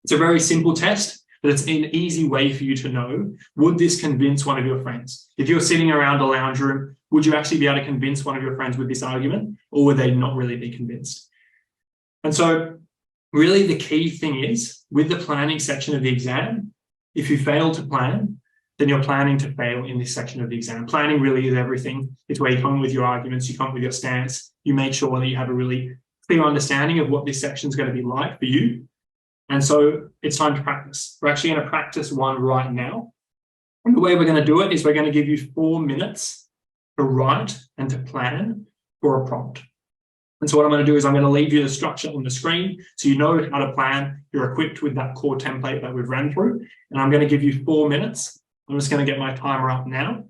Speaker 1: it's a very simple test, but it's an easy way for you to know, would this convince one of your friends? If you're sitting around a lounge room, would you actually be able to convince one of your friends with this argument, or would they not really be convinced? And so really the key thing is, with the planning section of the exam, if you fail to plan, then you're planning to fail in this section of the exam. Planning really is everything. It's where you come with your arguments, you come with your stance, you make sure that you have a really clear understanding of what this section is going to be like for you. And so it's time to practice. We're actually going to practice one right now. And the way we're going to do it is we're going to give you 4 minutes to write and to plan for a prompt. And so what I'm going to do is I'm going to leave you the structure on the screen so you know how to plan. You're equipped with that core template that we've ran through. And I'm going to give you 4 minutes. I'm just going to get my timer up now.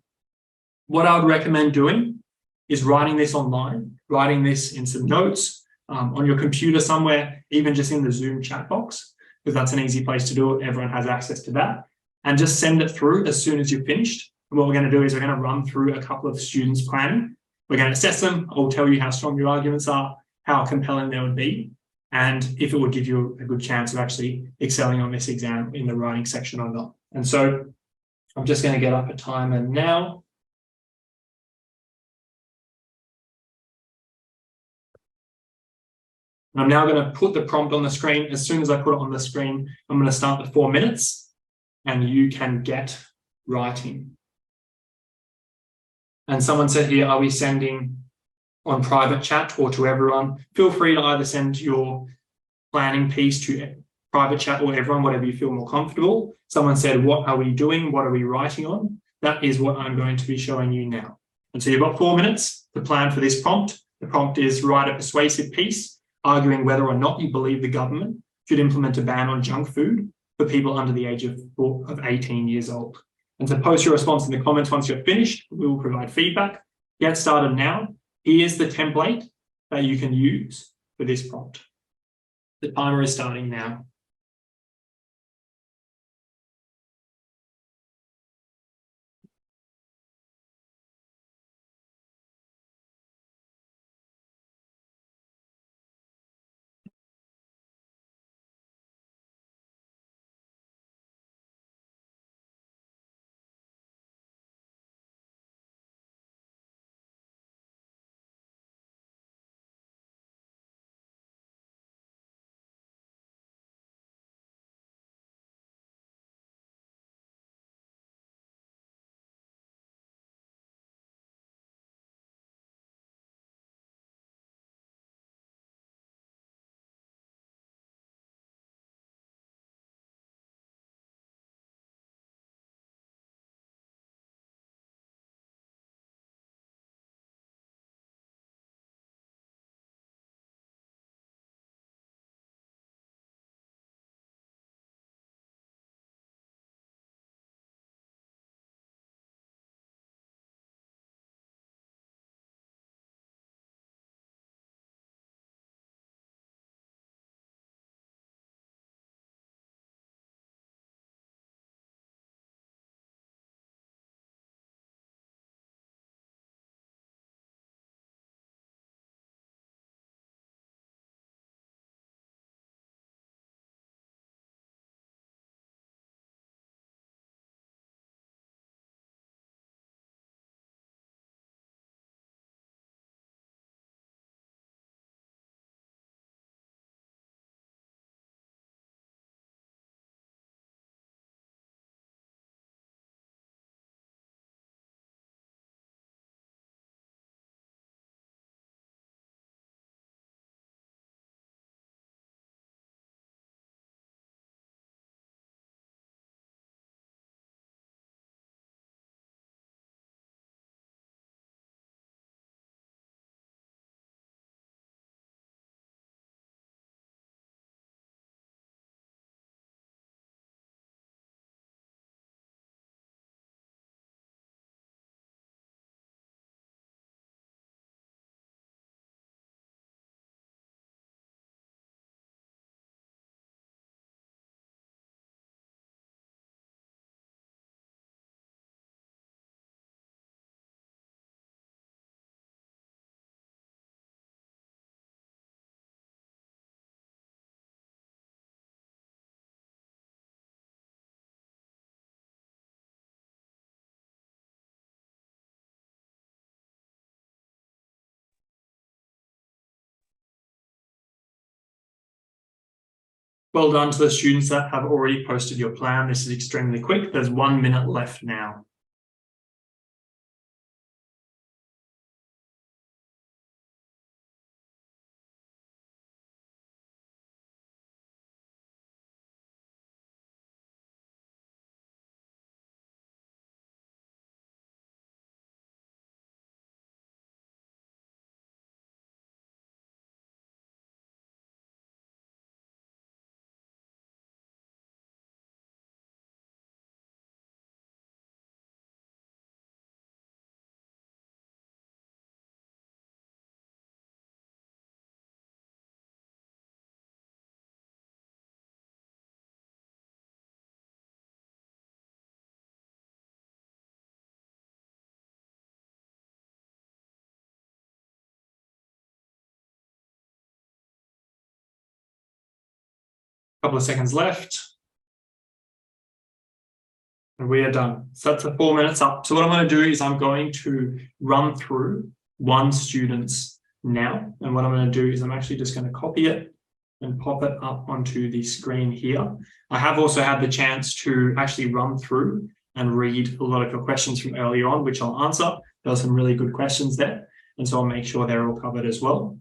Speaker 1: What I would recommend doing is writing this online, writing this in some notes, on your computer somewhere, even just in the Zoom chat box, because that's an easy place to do it. Everyone has access to that. And just send it through as soon as you've finished. And what we're going to do is we're going to run through a couple of students' planning. We're going to assess them. I'll tell you how strong your arguments are, how compelling they would be. and if it would give you a good chance of actually excelling on this exam in the writing section or not. And so I'm just going to get up a timer now. And I'm now going to put the prompt on the screen. As soon as I put it on the screen, I'm going to start the 4 minutes and you can get writing. And someone said here, are we sending on private chat or to everyone? Feel free to either send your planning piece to private chat or everyone, whatever you feel more comfortable. Someone said, what are we doing? What are we writing on? That is what I'm going to be showing you now. And so you've got 4 minutes to plan for this prompt. The prompt is write a persuasive piece arguing whether or not you believe the government should implement a ban on junk food for people under the age of 18 years old. And so post your response in the comments once you're finished. We will provide feedback. Get started now. Here's the template that you can use for this prompt. The timer is starting now. Well done to the students that have already posted your plan. This is extremely quick. There's 1 minute left now. Couple of seconds left. And we are done. So that's the 4 minutes up. So what I'm going to do is I'm going to run through one student's now. And what I'm going to do is I'm actually just going to copy it and pop it up onto the screen here. I have also had the chance to actually run through and read a lot of your questions from earlier on, which I'll answer. There are some really good questions there. And so I'll make sure they're all covered as well.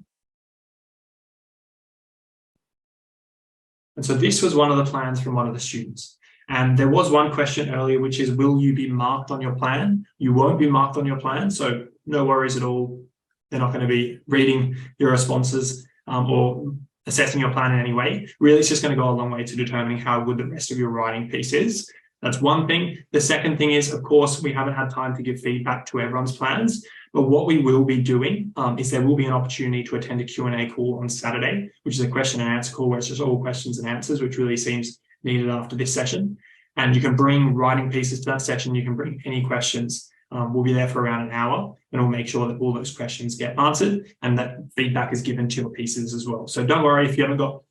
Speaker 1: And so this was one of the plans from one of the students. And there was one question earlier, which is, will you be marked on your plan? You won't be marked on your plan, so no worries at all. They're not going to be reading your responses or assessing your plan in any way. Really, it's just going to go a long way to determining how good the rest of your writing piece is. That's one thing. The second thing is, of course, we haven't had time to give feedback to everyone's plans, but what we will be doing is there will be an opportunity to attend a Q&A call on Saturday, which is a question and answer call where it's just all questions and answers, which really seems needed after this session. And you can bring writing pieces to that session. You can bring any questions. We'll be there for around an hour and we'll make sure that all those questions get answered and that feedback is given to your pieces as well. So don't worry if you haven't got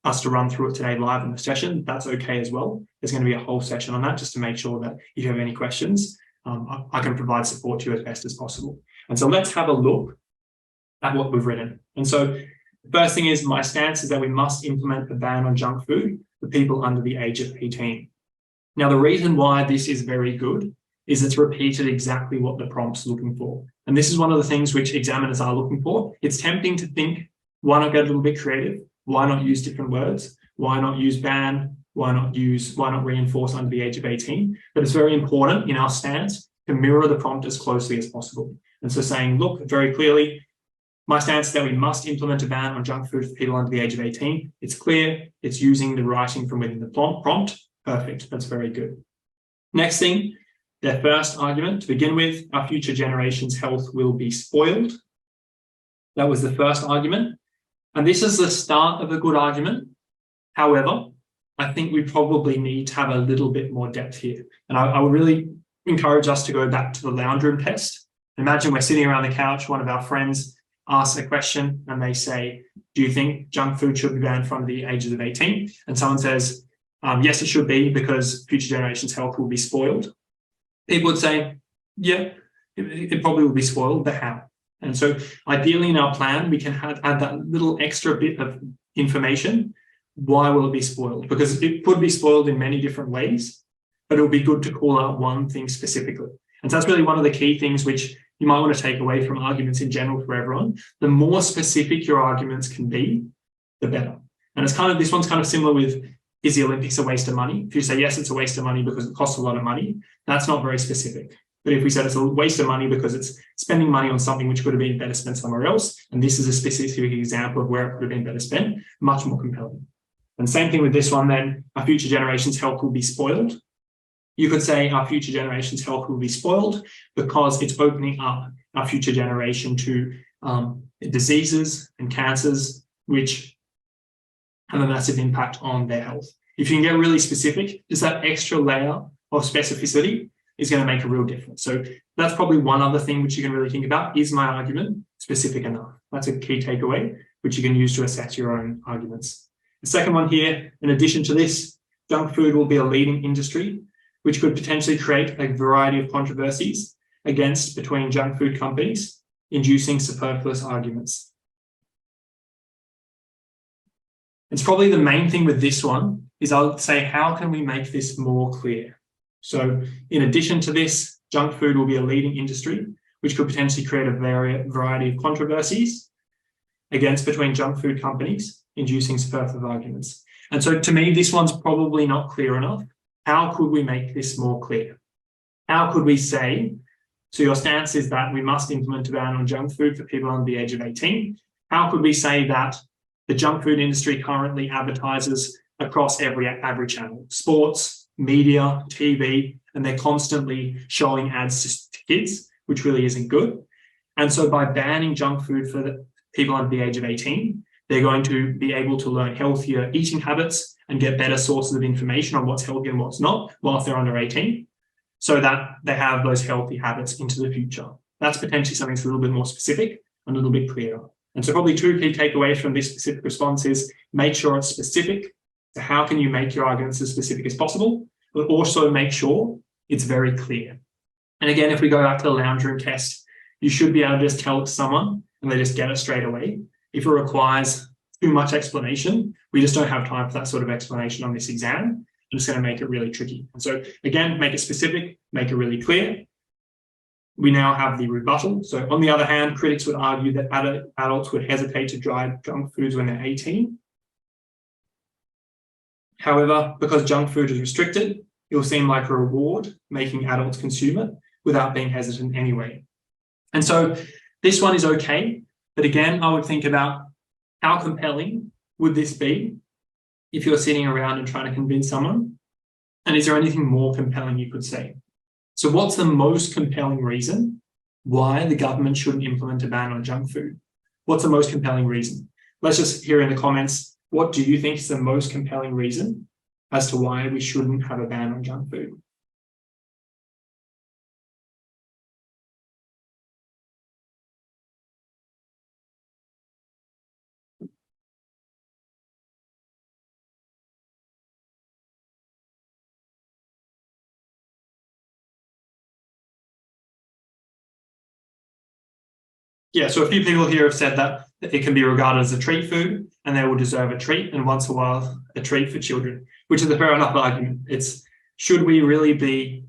Speaker 1: us to run through it today live in the session, that's okay as well. There's going to be a whole session on that just to make sure that if you have any questions, I can provide support to you as best as possible. And so let's have a look at what we've written. And so the first thing is, my stance is that we must implement a ban on junk food for people under the age of 18. Now, the reason why this is very good is it's repeated exactly what the prompt's looking for. And this is one of the things which examiners are looking for. It's tempting to think, why not get a little bit creative? Why not use different words? Why not use ban? Why not reinforce under the age of 18? But it's very important in our stance to mirror the prompt as closely as possible. And so saying, look, very clearly, my stance is that we must implement a ban on junk food for people under the age of 18. It's clear, it's using the writing from within the prompt. Perfect, that's very good. Next thing, their first argument to begin with, our future generations' health will be spoiled. That was the first argument. And this is the start of a good argument. However, I think we probably need to have a little bit more depth here. And I would really encourage us to go back to the lounge room test. Imagine we're sitting around the couch, one of our friends asks a question and they say, do you think junk food should be banned from the ages of 18? And someone says, yes, it should be because future generations' health will be spoiled. People would say, yeah, it probably will be spoiled, but how? And so ideally in our plan, we can add that little extra bit of information. Why will it be spoiled? Because it could be spoiled in many different ways, but it will be good to call out one thing specifically. And so that's really one of the key things which you might want to take away from arguments in general for everyone. The more specific your arguments can be, the better. And it's this one's kind of similar with, is the Olympics a waste of money? If you say, yes, it's a waste of money because it costs a lot of money, that's not very specific. But if we said it's a waste of money because it's spending money on something which could have been better spent somewhere else, and this is a specific example of where it could have been better spent, much more compelling. And same thing with this one then, our future generations' health will be spoiled. You could say our future generations' health will be spoiled because it's opening up our future generation to diseases and cancers, which have a massive impact on their health. If you can get really specific, just that extra layer of specificity is going to make a real difference. So that's probably one other thing which you can really think about. Is my argument specific enough? That's a key takeaway, which you can use to assess your own arguments. The second one here, in addition to this, junk food will be a leading industry, which could potentially create a variety of controversies between junk food companies, inducing superfluous arguments. It's probably the main thing with this one is I'll say, how can we make this more clear? So in addition to this, junk food will be a leading industry, which could potentially create a variety of controversies between junk food companies, inducing superfluous arguments. And so to me, this one's probably not clear enough. How could we make this more clear? How could we say, so your stance is that we must implement a ban on junk food for people under the age of 18. How could we say that the junk food industry currently advertises across every channel, sports, media, TV, and they're constantly showing ads to kids, which really isn't good. And so by banning junk food for the people under the age of 18, they're going to be able to learn healthier eating habits and get better sources of information on what's healthy and what's not whilst they're under 18, so that they have those healthy habits into the future. That's potentially something that's a little bit more specific and a little bit clearer. And so probably two key takeaways from this specific response is make sure it's specific So how can you make your arguments as specific as possible, but also make sure it's very clear? And again, if we go back to the lounge room test, you should be able to just tell it to someone and they just get it straight away. If it requires too much explanation, we just don't have time for that sort of explanation on this exam. I'm just going to make it really tricky. And so again, make it specific, make it really clear. We now have the rebuttal. So on the other hand, critics would argue that adults would hesitate to try junk foods when they're 18. However, because junk food is restricted, it will seem like a reward making adults consume it without being hesitant anyway. And so this one is okay, but again, I would think about how compelling would this be if you're sitting around and trying to convince someone? And is there anything more compelling you could say? So what's the most compelling reason why the government shouldn't implement a ban on junk food? What's the most compelling reason? Let's just hear in the comments, what do you think is the most compelling reason as to why we shouldn't have a ban on junk food? Yeah, so a few people here have said that it can be regarded as a treat food and they will deserve a treat, and once in a while a treat for children, which is a fair enough argument. It's, should we really be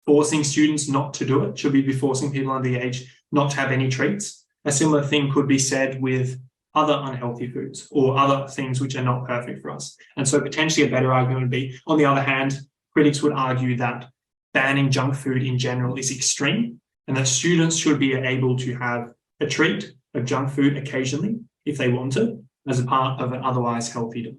Speaker 1: forcing students not to do it? Should we be forcing people under the age not to have any treats? A similar thing could be said with other unhealthy foods or other things which are not perfect for us. And so potentially a better argument would be, on the other hand, critics would argue that banning junk food in general is extreme and that students should be able to have a treat of junk food occasionally if they want it as a part of an otherwise healthy diet.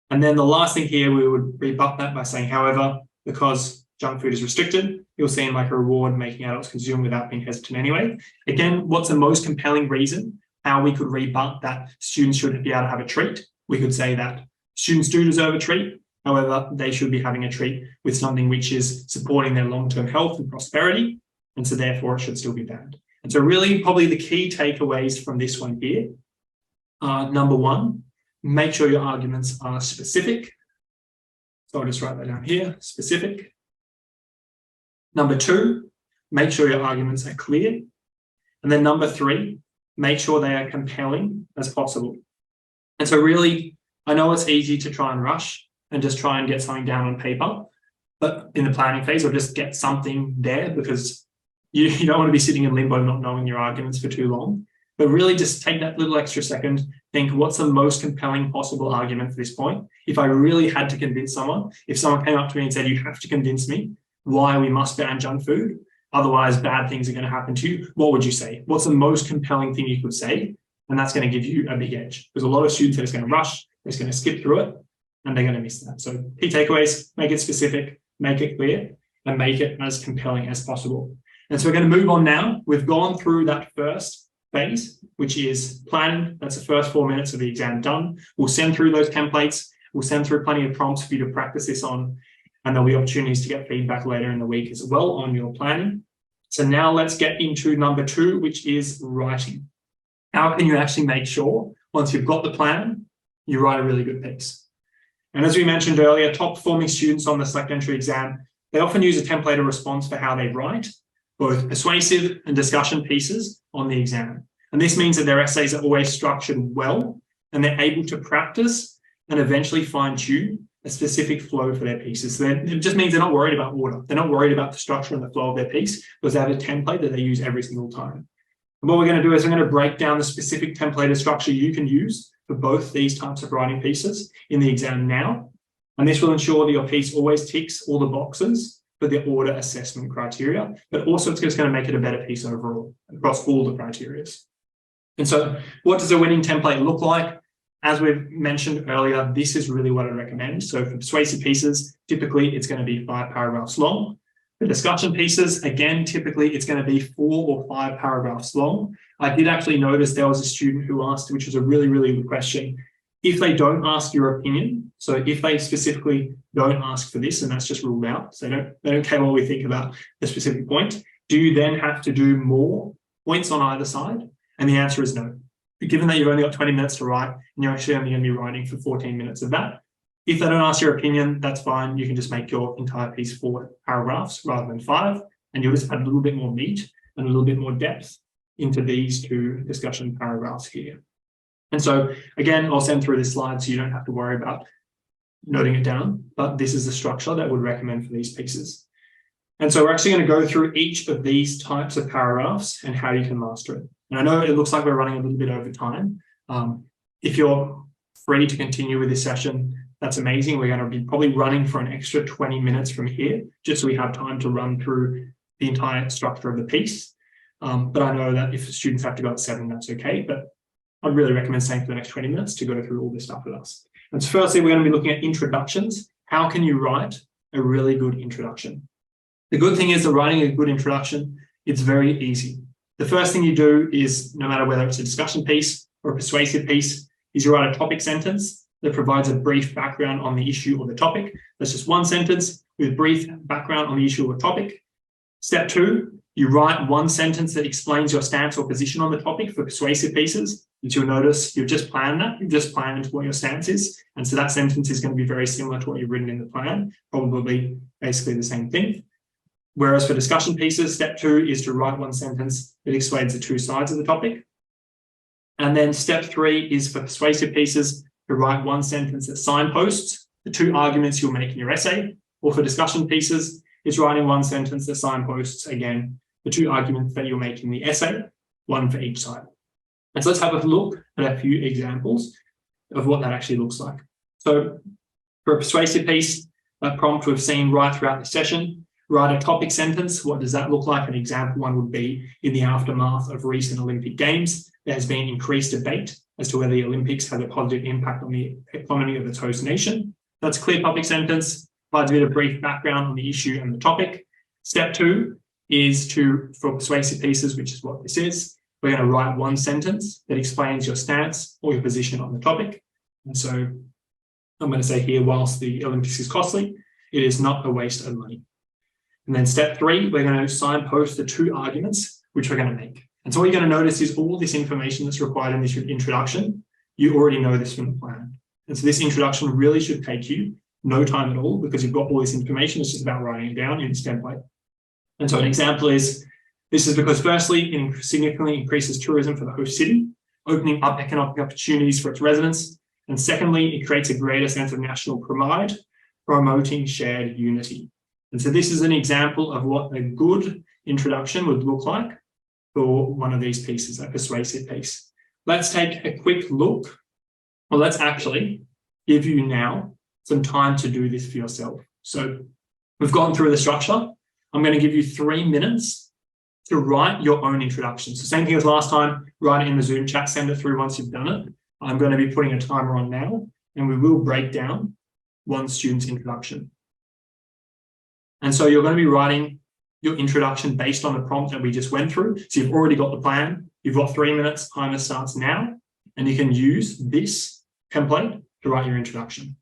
Speaker 1: And then the last thing here, we would rebut that by saying, however, because junk food is restricted, it will seem like a reward making adults consume without being hesitant anyway. Again, what's the most compelling reason how we could rebut that students should be able to have a treat? We could say that students do deserve a treat. However, they should be having a treat with something which is supporting their long-term health and prosperity. And so therefore it should still be banned. And so really probably the key takeaways from this one here are, number one, make sure your arguments are specific. So I'll just write that down here, specific. Number two, make sure your arguments are clear. And then number three, make sure they are compelling as possible. And so really, I know it's easy to try and rush and just try and get something down on paper, but in the planning phase, or just get something there, because you don't want to be sitting in limbo not knowing your arguments for too long. But really just take that little extra second, think what's the most compelling possible argument for this point? If I really had to convince someone, if someone came up to me and said, you have to convince me why we must ban junk food, otherwise bad things are going to happen to you, what would you say? What's the most compelling thing you could say? And that's going to give you a big edge. There's a lot of students that are just going to rush, they're just going to skip through it, and they're going to miss that. So key takeaways, make it specific, make it clear, and make it as compelling as possible. And so we're going to move on now. We've gone through that first phase, which is planning. That's the first 4 minutes of the exam done. We'll send through those templates. We'll send through plenty of prompts for you to practice this on, and there'll be opportunities to get feedback later in the week as well on your planning. So now let's get into number two, which is writing. How can you actually make sure, once you've got the plan, you write a really good piece? And as we mentioned earlier, top performing students on the select entry exam, they often use a templated response for how they write, both persuasive and discussion pieces on the exam. And this means that their essays are always structured well, and they're able to practice and eventually fine-tune a specific flow for their pieces. So it just means they're not worried about order. They're not worried about the structure and the flow of their piece, because they have a template that they use every single time. And what we're going to do is I'm going to break down the specific templated structure you can use for both these types of writing pieces in the exam now. And this will ensure that your piece always ticks all the boxes for the order assessment criteria, but also it's just going to make it a better piece overall across all the criteria. And so what does a winning template look like? As we've mentioned earlier, this is really what I recommend. So for persuasive pieces, typically it's going to be 5 paragraphs long. For discussion pieces, again, typically it's going to be 4 or 5 paragraphs long. I did actually notice there was a student who asked, which was a really, really good question, if they don't ask your opinion, so if they specifically don't ask for this and that's just ruled out, so they don't care what we think about the specific point, do you then have to do more points on either side? And the answer is no. given that you've only got 20 minutes to write, and you're actually only going to be writing for 14 minutes of that, if they don't ask your opinion, that's fine. You can just make your entire piece 4 paragraphs rather than 5, and you'll just add a little bit more meat and a little bit more depth into these 2 discussion paragraphs here. And so, again, I'll send through this slide so you don't have to worry about noting it down, but this is the structure that I would recommend for these pieces. And so we're actually going to go through each of these types of paragraphs and how you can master it. And I know it looks like we're running a little bit over time. If you're ready to continue with this session, that's amazing. We're going to be probably running for an extra 20 minutes from here, just so we have time to run through the entire structure of the piece. But I know that if the students have to go at 7, that's okay. But I'd really recommend staying for the next 20 minutes to go through all this stuff with us. And so firstly, we're going to be looking at introductions. How can you write a really good introduction? The good thing is that writing a good introduction, it's very easy. The first thing you do is, no matter whether it's a discussion piece or a persuasive piece, is you write a topic sentence that provides a brief background on the issue or the topic. That's just one sentence with brief background on the issue or topic. Step 2, you write one sentence that explains your stance or position on the topic for persuasive pieces. As you'll notice, you've just planned that. You've just planned what your stance is. And so that sentence is going to be very similar to what you've written in the plan, probably basically the same thing. Whereas for discussion pieces, step 2 is to write one sentence that explains the 2 sides of the topic. And then step 3 is for persuasive pieces to write one sentence that signposts the 2 arguments you'll make in your essay. Or for discussion pieces, is writing one sentence that signposts, again, the 2 arguments that you'll make in the essay, one for each side. And so let's have a look at a few examples of what that actually looks like. So for a persuasive piece, that prompt we've seen right throughout the session. Write a topic sentence. What does that look like? An example one would be, in the aftermath of recent Olympic Games, there has been increased debate as to whether the Olympics have a positive impact on the economy of its host nation. That's a clear topic sentence, provides a bit of brief background on the issue and the topic. Step 2 is for persuasive pieces, which is what this is, we're going to write one sentence that explains your stance or your position on the topic. And so I'm going to say here, whilst the Olympics is costly, it is not a waste of money. And then step 3, we're going to signpost the 2 arguments which we're going to make. And so what you're going to notice is all this information that's required in this introduction, you already know this from the plan. And so this introduction really should take you no time at all, because you've got all this information. It's just about writing it down in this template. And so an example is, this is because firstly, it significantly increases tourism for the host city, opening up economic opportunities for its residents. And secondly, it creates a greater sense of national pride, promoting shared unity. And so this is an example of what a good introduction would look like for one of these pieces, a persuasive piece. Let's take a quick look. Well, let's actually give you now some time to do this for yourself. So we've gone through the structure. I'm going to give you 3 minutes to write your own introduction. So same thing as last time, write it in the Zoom chat, send it through once you've done it. I'm going to be putting a timer on now, and we will break down one student's introduction. And so you're going to be writing your introduction based on the prompt that we just went through. So you've already got the plan. You've got 3 minutes, timer starts now, and you can use this template to write your introduction.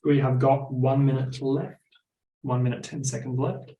Speaker 1: We have got 1 minute left, 1 minute, 10 seconds left.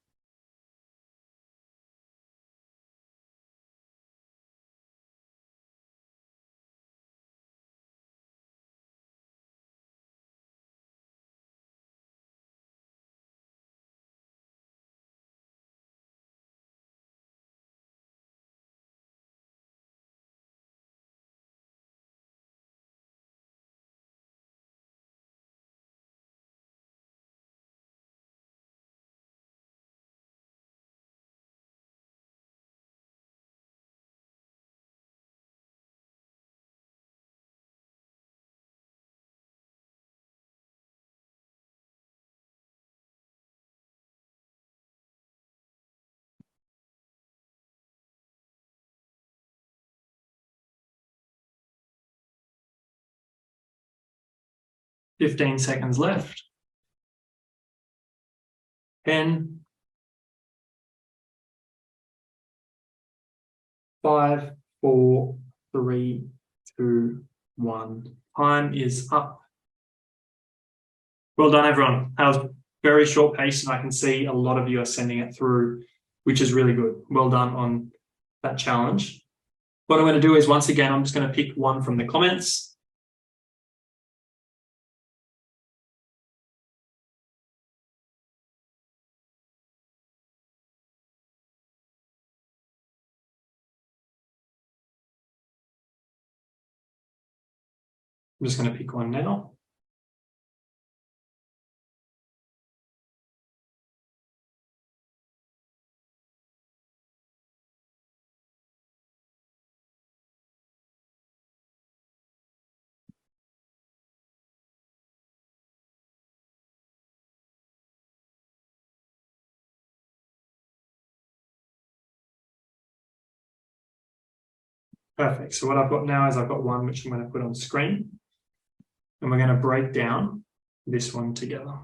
Speaker 1: Fifteen seconds left. 10, 5, 4, 3, 2, 1. Time is up. Well done, everyone. That was very short pace, and I can see a lot of you are sending it through, which is really good. Well done on that challenge. What I'm going to do is, once again, I'm just going to pick one from the comments. I'm just going to pick one now. Perfect. So what I've got now is I've got one which I'm going to put on screen, and we're going to break down this one together.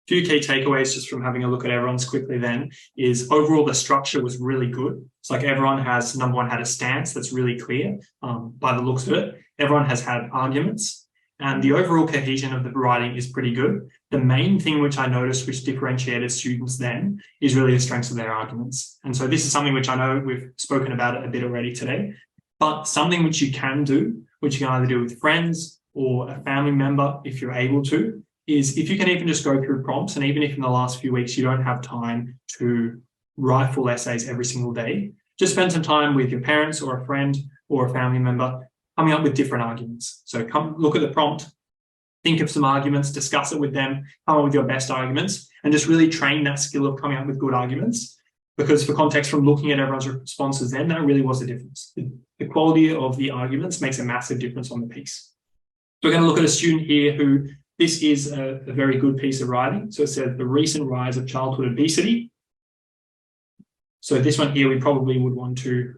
Speaker 1: Few key takeaways just from having a look at everyone's quickly then is overall the structure was really good. It's like everyone has, number one, had a stance that's really clear by the looks of it. Everyone has had arguments, and the overall cohesion of the writing is pretty good. The main thing which I noticed which differentiated students then is really the strengths of their arguments. And so this is something which I know we've spoken about it a bit already today, but something which you can do, which you can either do with friends or a family member if you're able to, is if you can even just go through prompts, and even if in the last few weeks you don't have time to write full essays every single day, just spend some time with your parents or a friend or a family member coming up with different arguments. So come look at the prompt, think of some arguments, discuss it with them, come up with your best arguments, and just really train that skill of coming up with good arguments. Because for context, from looking at everyone's responses then, that really was the difference. The quality of the arguments makes a massive difference on the piece. So we're going to look at a student here who, this is a very good piece of writing. So it says the recent rise of childhood obesity. So this one here, we probably would want to,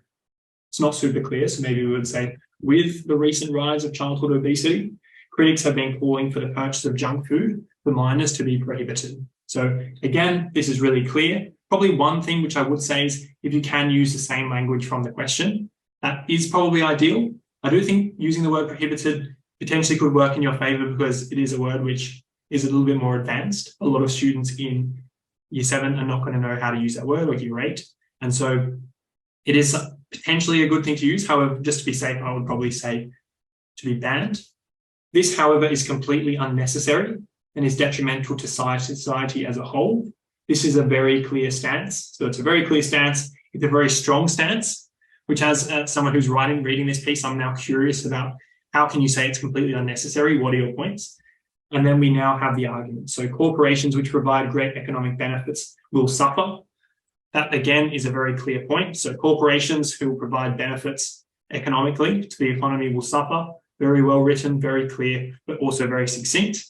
Speaker 1: it's not super clear, so maybe we would say, with the recent rise of childhood obesity, critics have been calling for the purchase of junk food for minors to be prohibited. So again, this is really clear. Probably one thing which I would say is if you can use the same language from the question, that is probably ideal. I do think using the word prohibited potentially could work in your favor because it is a word which is a little bit more advanced. A lot of students in year 7 are not going to know how to use that word, or year 8. And so it is potentially a good thing to use. However, just to be safe, I would probably say to be banned. This, however, is completely unnecessary and is detrimental to society as a whole. This is a very clear stance. So it's a very clear stance. It's a very strong stance, which as someone who's reading this piece, I'm now curious about how can you say it's completely unnecessary? What are your points? And then we now have the argument. So corporations which provide great economic benefits will suffer. That again is a very clear point. So corporations who provide benefits economically to the economy will suffer. Very well written, very clear, but also very succinct.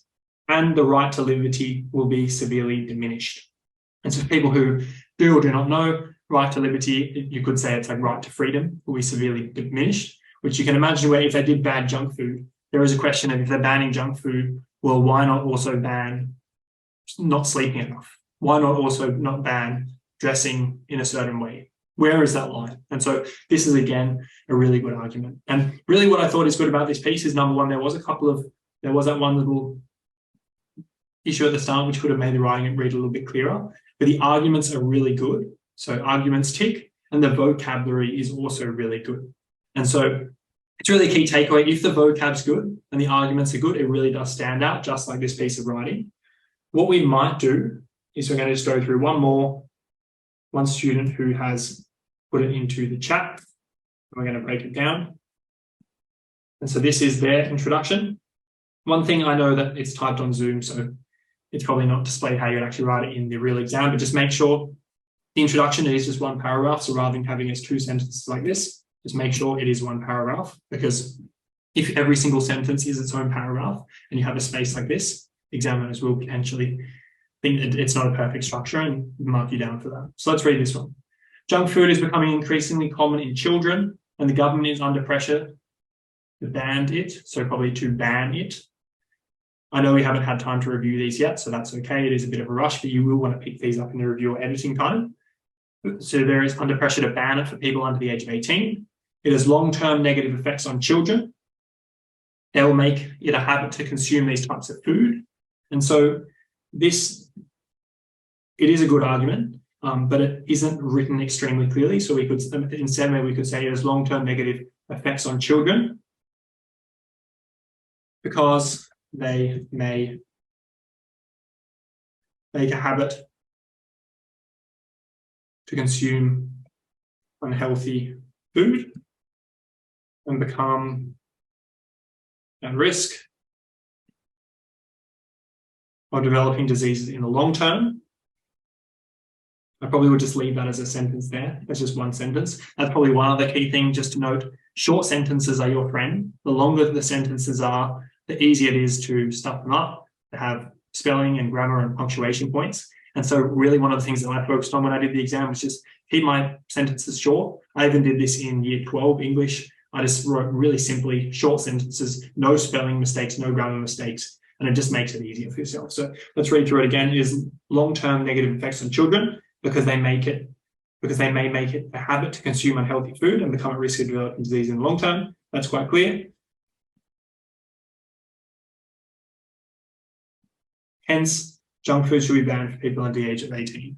Speaker 1: And the right to liberty will be severely diminished. And so people who do or do not know, right to liberty, you could say it's like right to freedom will be severely diminished, which you can imagine where if they did ban junk food, there is a question of if they're banning junk food, well, why not also ban not sleeping enough? why not also not ban dressing in a certain way? Where is that line? And so this is, again, a really good argument. And really what I thought is good about this piece is, number one, there was that one little issue at the start which could have made the writing read a little bit clearer, but the arguments are really good. So arguments tick, and the vocabulary is also really good. And so it's really a key takeaway. If the vocab's good and the arguments are good, it really does stand out, just like this piece of writing. What we might do is we're going to just go through one student who has put it into the chat. We're going to break it down. And so this is their introduction. One thing, I know that it's typed on Zoom, so it's probably not displayed how you'd actually write it in the real exam, but just make sure the introduction is just one paragraph. So rather than having it as 2 sentences like this, just make sure it is one paragraph, because if every single sentence is its own paragraph and you have a space like this, examiners will potentially think that it's not a perfect structure and mark you down for that. So let's read this one. Junk food is becoming increasingly common in children, and the government is under pressure to ban it, so probably to ban it. I know we haven't had time to review these yet, so that's okay. It is a bit of a rush, but you will want to pick these up in the review or editing time. So there is under pressure to ban it for people under the age of 18. It has long-term negative effects on children. They will make it a habit to consume these types of food. And so it is a good argument, but it isn't written extremely clearly. So we could, instead, maybe we could say it has long-term negative effects on children because they may make a habit to consume unhealthy food and become at risk of developing diseases in the long term. I probably would just leave that as a sentence there. That's just one sentence. That's probably one other key thing just to note. Short sentences are your friend. The longer the sentences are, the easier it is to stuff them up, to have spelling and grammar and punctuation points. And so really one of the things that I focused on when I did the exam was just keep my sentences short. I even did this in year 12 English. I just wrote really simply short sentences, no spelling mistakes, no grammar mistakes, and it just makes it easier for yourself. So let's read through it again. It is long-term negative effects on children because they may make it a habit to consume unhealthy food and become at risk of developing disease in the long term. That's quite clear. Hence, junk food should be banned for people under the age of 18.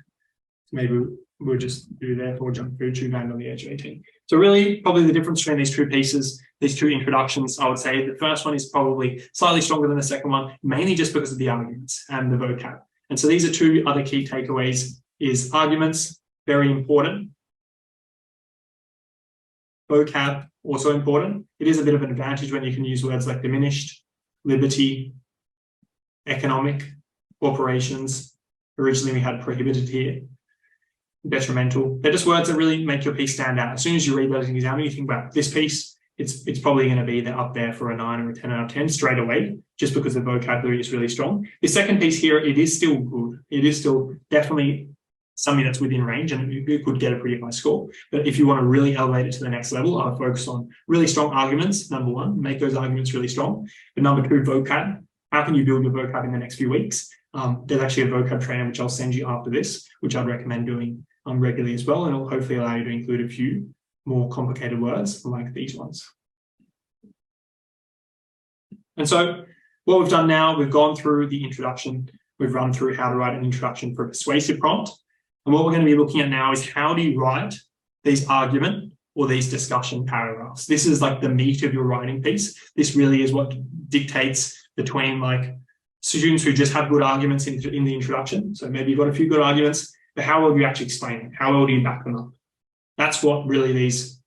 Speaker 1: So maybe we'll just do therefore junk food should be banned on the age of 18. So really, probably the difference between these two pieces, these two introductions, I would say the first one is probably slightly stronger than the second one, mainly just because of the arguments and the vocab. And so these are two other key takeaways: is arguments, very important. Vocab, also important. It is a bit of an advantage when you can use words like diminished, liberty, economic, corporations. Originally we had prohibited here, detrimental. They're just words that really make your piece stand out. As soon as you read those in the exam, you think, wow, this piece, it's probably going to be up there for a 9 or a 10 out of 10 straight away, just because the vocabulary is really strong. The second piece here, it is still good. It is still definitely something that's within range and you could get a pretty high score. But if you want to really elevate it to the next level, I would focus on really strong arguments, number one, make those arguments really strong. But number two, vocab. How can you build your vocab in the next few weeks? There's actually a vocab trainer, which I'll send you after this, which I'd recommend doing regularly as well. And it'll hopefully allow you to include a few more complicated words like these ones. And so what we've done now, we've gone through the introduction. We've run through how to write an introduction for a persuasive prompt. And what we're going to be looking at now is how do you write these argument or these discussion paragraphs. This is like the meat of your writing piece. This really is what dictates between like students who just have good arguments in the introduction. So maybe you've got a few good arguments, but how well do you actually explain it? How well do you back them up? That's what really these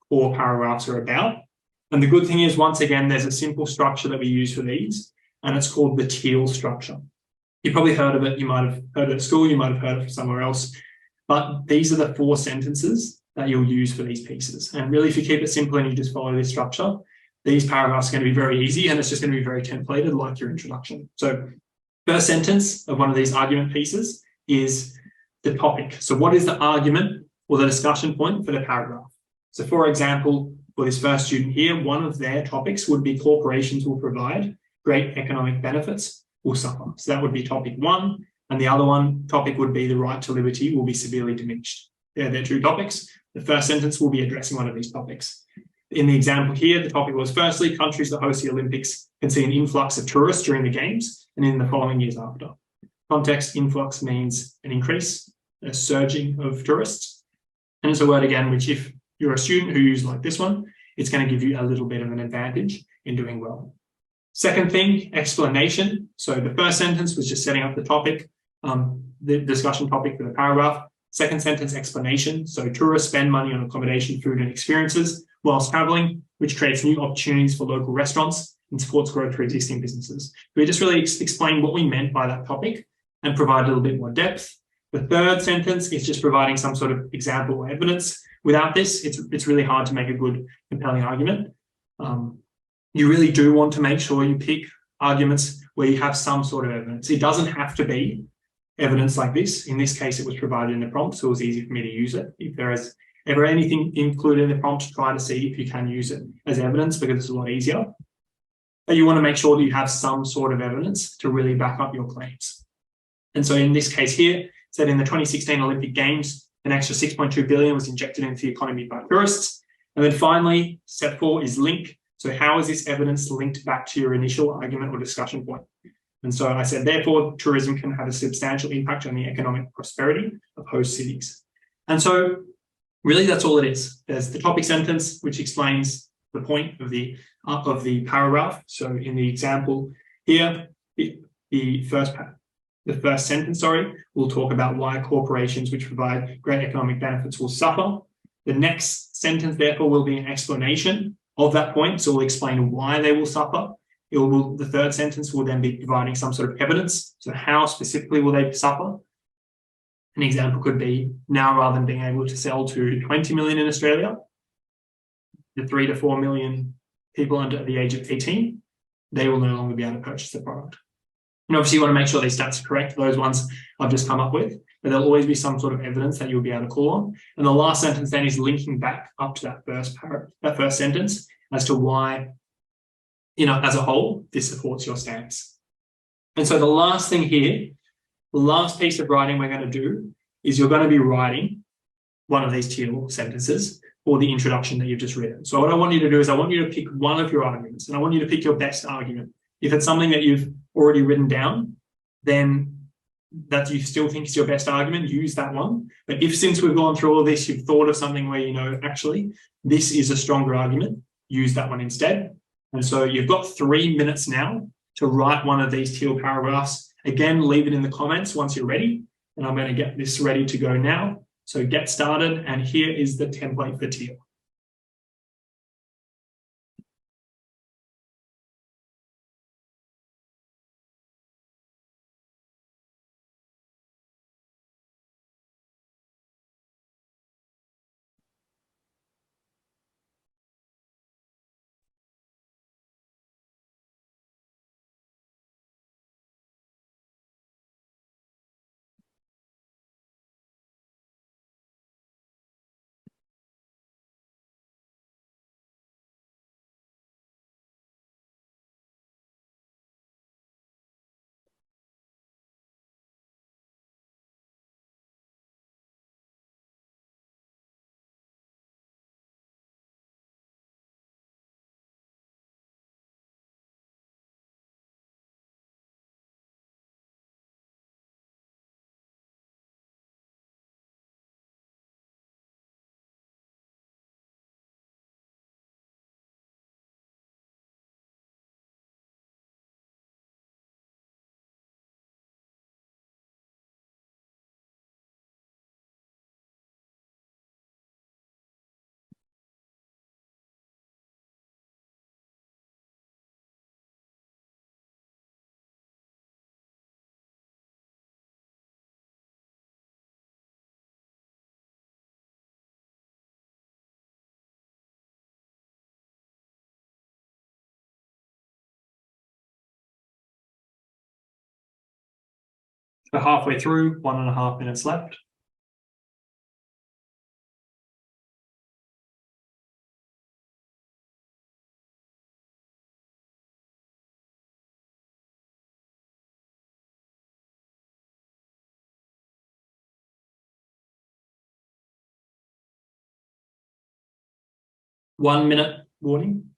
Speaker 1: core paragraphs are about. And the good thing is, once again, there's a simple structure that we use for these, and it's called the teal structure. You've probably heard of it. You might have heard it at school. You might have heard it somewhere else. But these are the 4 sentences that you'll use for these pieces. And really, if you keep it simple and you just follow this structure, these paragraphs are going to be very easy, and it's just going to be very templated like your introduction. So first sentence of one of these argument pieces is the topic. So what is the argument or the discussion point for the paragraph? So for example, for this first student here, one of their topics would be corporations will provide great economic benefits will suffer. So that would be topic 1. And the other one topic would be the right to liberty will be severely diminished. They're two topics. The first sentence will be addressing one of these topics. In the example here, the topic was, firstly, countries that host the Olympics can see an influx of tourists during the Games and in the following years after. Context, influx means an increase, a surging of tourists. And it's a word, again, which if you're a student who uses like this one, it's going to give you a little bit of an advantage in doing well. Second thing, explanation. So the first sentence was just setting up the topic, the discussion topic for the paragraph. Second sentence, explanation. So tourists spend money on accommodation, food, and experiences whilst traveling, which creates new opportunities for local restaurants and supports growth for existing businesses. We just really explain what we meant by that topic and provide a little bit more depth. The third sentence is just providing some sort of example or evidence. Without this, it's really hard to make a good, compelling argument. You really do want to make sure you pick arguments where you have some sort of evidence. It doesn't have to be evidence like this. In this case, it was provided in the prompt, so it was easy for me to use it. If there is ever anything included in the prompt, try to see if you can use it as evidence because it's a lot easier. But you want to make sure that you have some sort of evidence to really back up your claims. And so in this case here, it said in the 2016 Olympic Games, an extra 6.2 billion was injected into the economy by tourists. And then finally, step 4 is link. So how is this evidence linked back to your initial argument or discussion point? And so I said, therefore, tourism can have a substantial impact on the economic prosperity of host cities. And so really that's all it is. There's the topic sentence, which explains the point of the paragraph. So in the example here, the first sentence, will talk about why corporations which provide great economic benefits will suffer. The next sentence, therefore, will be an explanation of that point. So we'll explain why they will suffer. The third sentence will then be providing some sort of evidence. So how specifically will they suffer? An example could be now rather than being able to sell to 20 million in Australia, the 3 to 4 million people under the age of 18, they will no longer be able to purchase the product. And obviously you want to make sure these stats are correct. Those ones I've just come up with, but there'll always be some sort of evidence that you'll be able to call on. And the last sentence then is linking back up to that first sentence as to why, as a whole, this supports your stance. And so the last thing here, the last piece of writing we're going to do is you're going to be writing one of these teal sentences or the introduction that you've just written. So what I want you to do is I want you to pick one of your arguments and I want you to pick your best argument. If it's something that you've already written down, then that you still think is your best argument, use that one. But if since we've gone through all this, you've thought of something where actually, this is a stronger argument, use that one instead. And so you've got 3 minutes now to write one of these teal paragraphs. Again, leave it in the comments once you're ready. And I'm going to get this ready to go now. So get started. And here is the template for teal. So halfway through, 1.5 minutes left. 1 minute warning.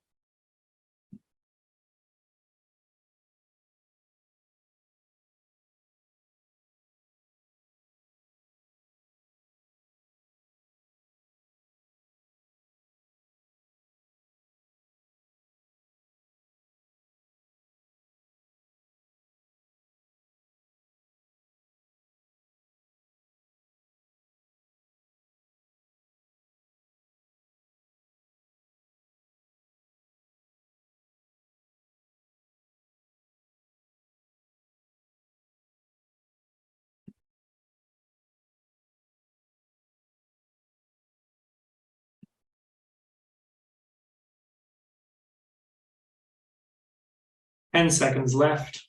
Speaker 1: Seconds left.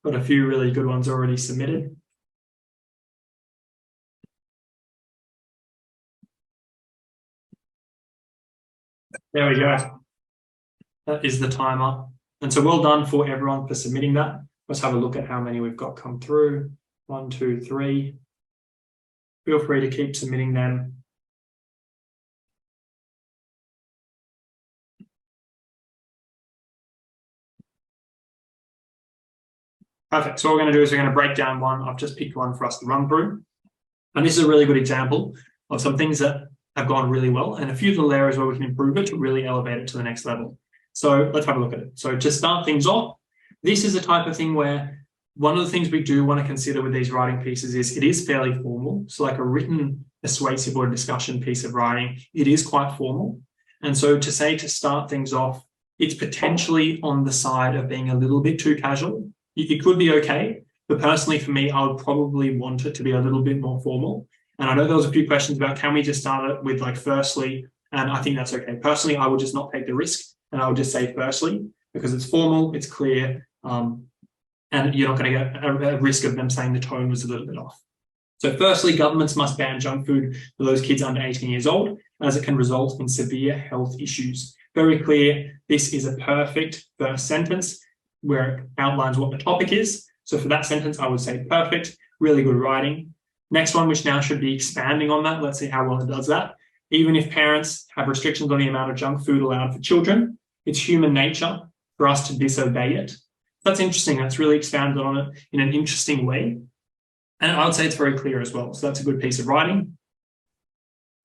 Speaker 1: Got a few really good ones already submitted. There we go. That is the timer. And so well done for everyone for submitting that. Let's have a look at how many we've got come through. 1, 2, 3. Feel free to keep submitting them. Perfect. So what we're going to do is we're going to break down one. I've just picked one for us to run through. And this is a really good example of some things that have gone really well and a few little areas where we can improve it to really elevate it to the next level. So let's have a look at it. So to start things off, this is a type of thing where one of the things we do want to consider with these writing pieces is it is fairly formal. So like a written persuasive or discussion piece of writing, it is quite formal. And so to say to start things off, it's potentially on the side of being a little bit too casual. It could be okay, but personally for me, I would probably want it to be a little bit more formal. And I know there was a few questions about, can we just start it with like firstly, and I think that's okay. Personally, I would just not take the risk and I would just say firstly, because it's formal, it's clear, and you're not going to get a risk of them saying the tone was a little bit off. So firstly, governments must ban junk food for those kids under 18 years old, as it can result in severe health issues. Very clear, this is a perfect first sentence where it outlines what the topic is. So for that sentence, I would say perfect, really good writing. Next one, which now should be expanding on that. Let's see how well it does that. Even if parents have restrictions on the amount of junk food allowed for children, it's human nature for us to disobey it. That's interesting. That's really expanded on it in an interesting way. And I would say it's very clear as well. So that's a good piece of writing.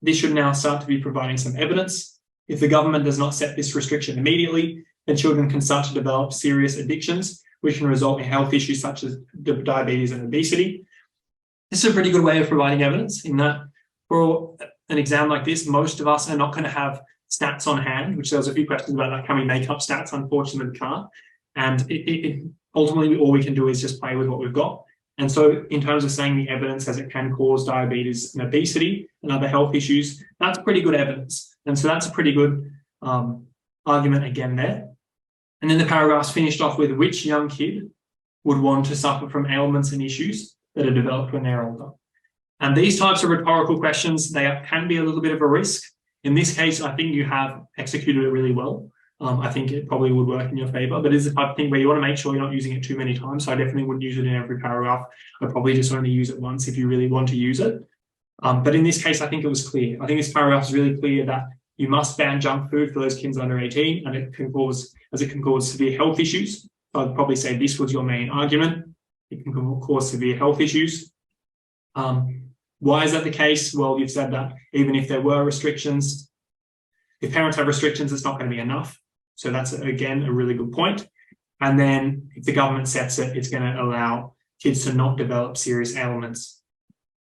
Speaker 1: This should now start to be providing some evidence. If the government does not set this restriction immediately, then children can start to develop serious addictions, which can result in health issues such as diabetes and obesity. This is a pretty good way of providing evidence in that for an exam like this, most of us are not going to have stats on hand, which there was a few questions about that. Can we make up stats? Unfortunately, we can't. And ultimately, all we can do is just play with what we've got. And so in terms of saying the evidence as it can cause diabetes and obesity and other health issues, that's pretty good evidence. And so that's a pretty good argument again there. And then the paragraph's finished off with which young kid would want to suffer from ailments and issues that are developed when they're older. And these types of rhetorical questions, they can be a little bit of a risk. In this case, I think you have executed it really well. I think it probably would work in your favor, but it's the type of thing where you want to make sure you're not using it too many times. So I definitely wouldn't use it in every paragraph. I'd probably just only use it once if you really want to use it. But in this case, I think it was clear. I think this paragraph is really clear that you must ban junk food for those kids under 18, and it can cause severe health issues. So I'd probably say this was your main argument. It can cause severe health issues. Why is that the case? Well, you've said that even if there were restrictions, if parents have restrictions, it's not going to be enough. So that's, again, a really good point. And then if the government sets it, it's going to allow kids to not develop serious ailments,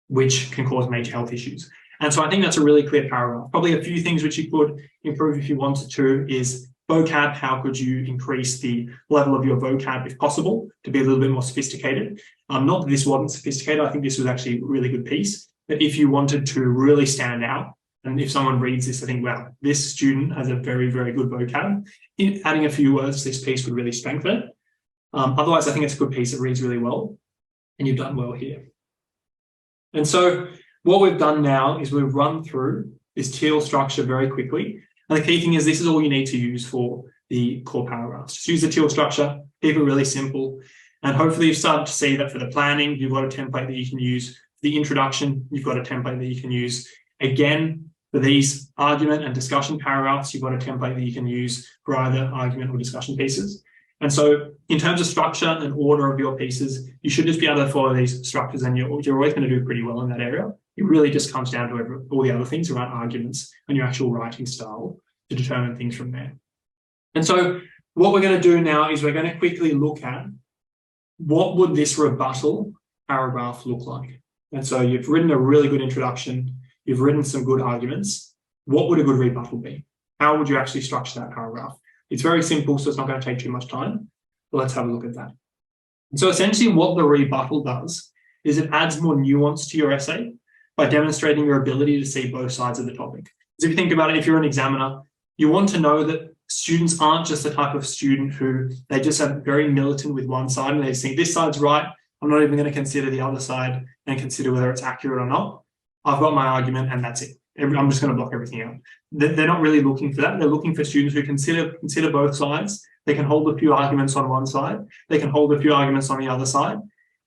Speaker 1: which can cause major health issues. And so I think that's a really clear paragraph. Probably a few things which you could improve if you wanted to is vocab. How could you increase the level of your vocab if possible to be a little bit more sophisticated? Not that this wasn't sophisticated. I think this was actually a really good piece. But if you wanted to really stand out, and if someone reads this, I think, wow, this student has a very, very good vocab. Adding a few words to this piece would really strengthen it. Otherwise, I think it's a good piece. It reads really well, and you've done well here. And so what we've done now is we've run through this teal structure very quickly. And the key thing is this is all you need to use for the core paragraphs. Just use the teal structure, keep it really simple. And hopefully you've started to see that for the planning, you've got a template that you can use. For the introduction, you've got a template that you can use. Again, For these argument and discussion paragraphs, you've got a template that you can use for either argument or discussion pieces. And so in terms of structure and order of your pieces, you should just be able to follow these structures, and you're always going to do pretty well in that area. It really just comes down to all the other things around arguments and your actual writing style to determine things from there. And so what we're going to do now is we're going to quickly look at what would this rebuttal paragraph look like. And so you've written a really good introduction, you've written some good arguments. What would a good rebuttal be? How would you actually structure that paragraph? It's very simple, so it's not going to take too much time, but let's have a look at that. And so essentially what the rebuttal does is it adds more nuance to your essay by demonstrating your ability to see both sides of the topic. Because if you think about it, if you're an examiner, you want to know that students aren't just the type of student who they just are very militant with one side and they think this side's right, I'm not even going to consider the other side and consider whether it's accurate or not. I've got my argument and that's it. I'm just going to block everything out. They're not really looking for that. They're looking for students who consider both sides. They can hold a few arguments on one side. They can hold a few arguments on the other side,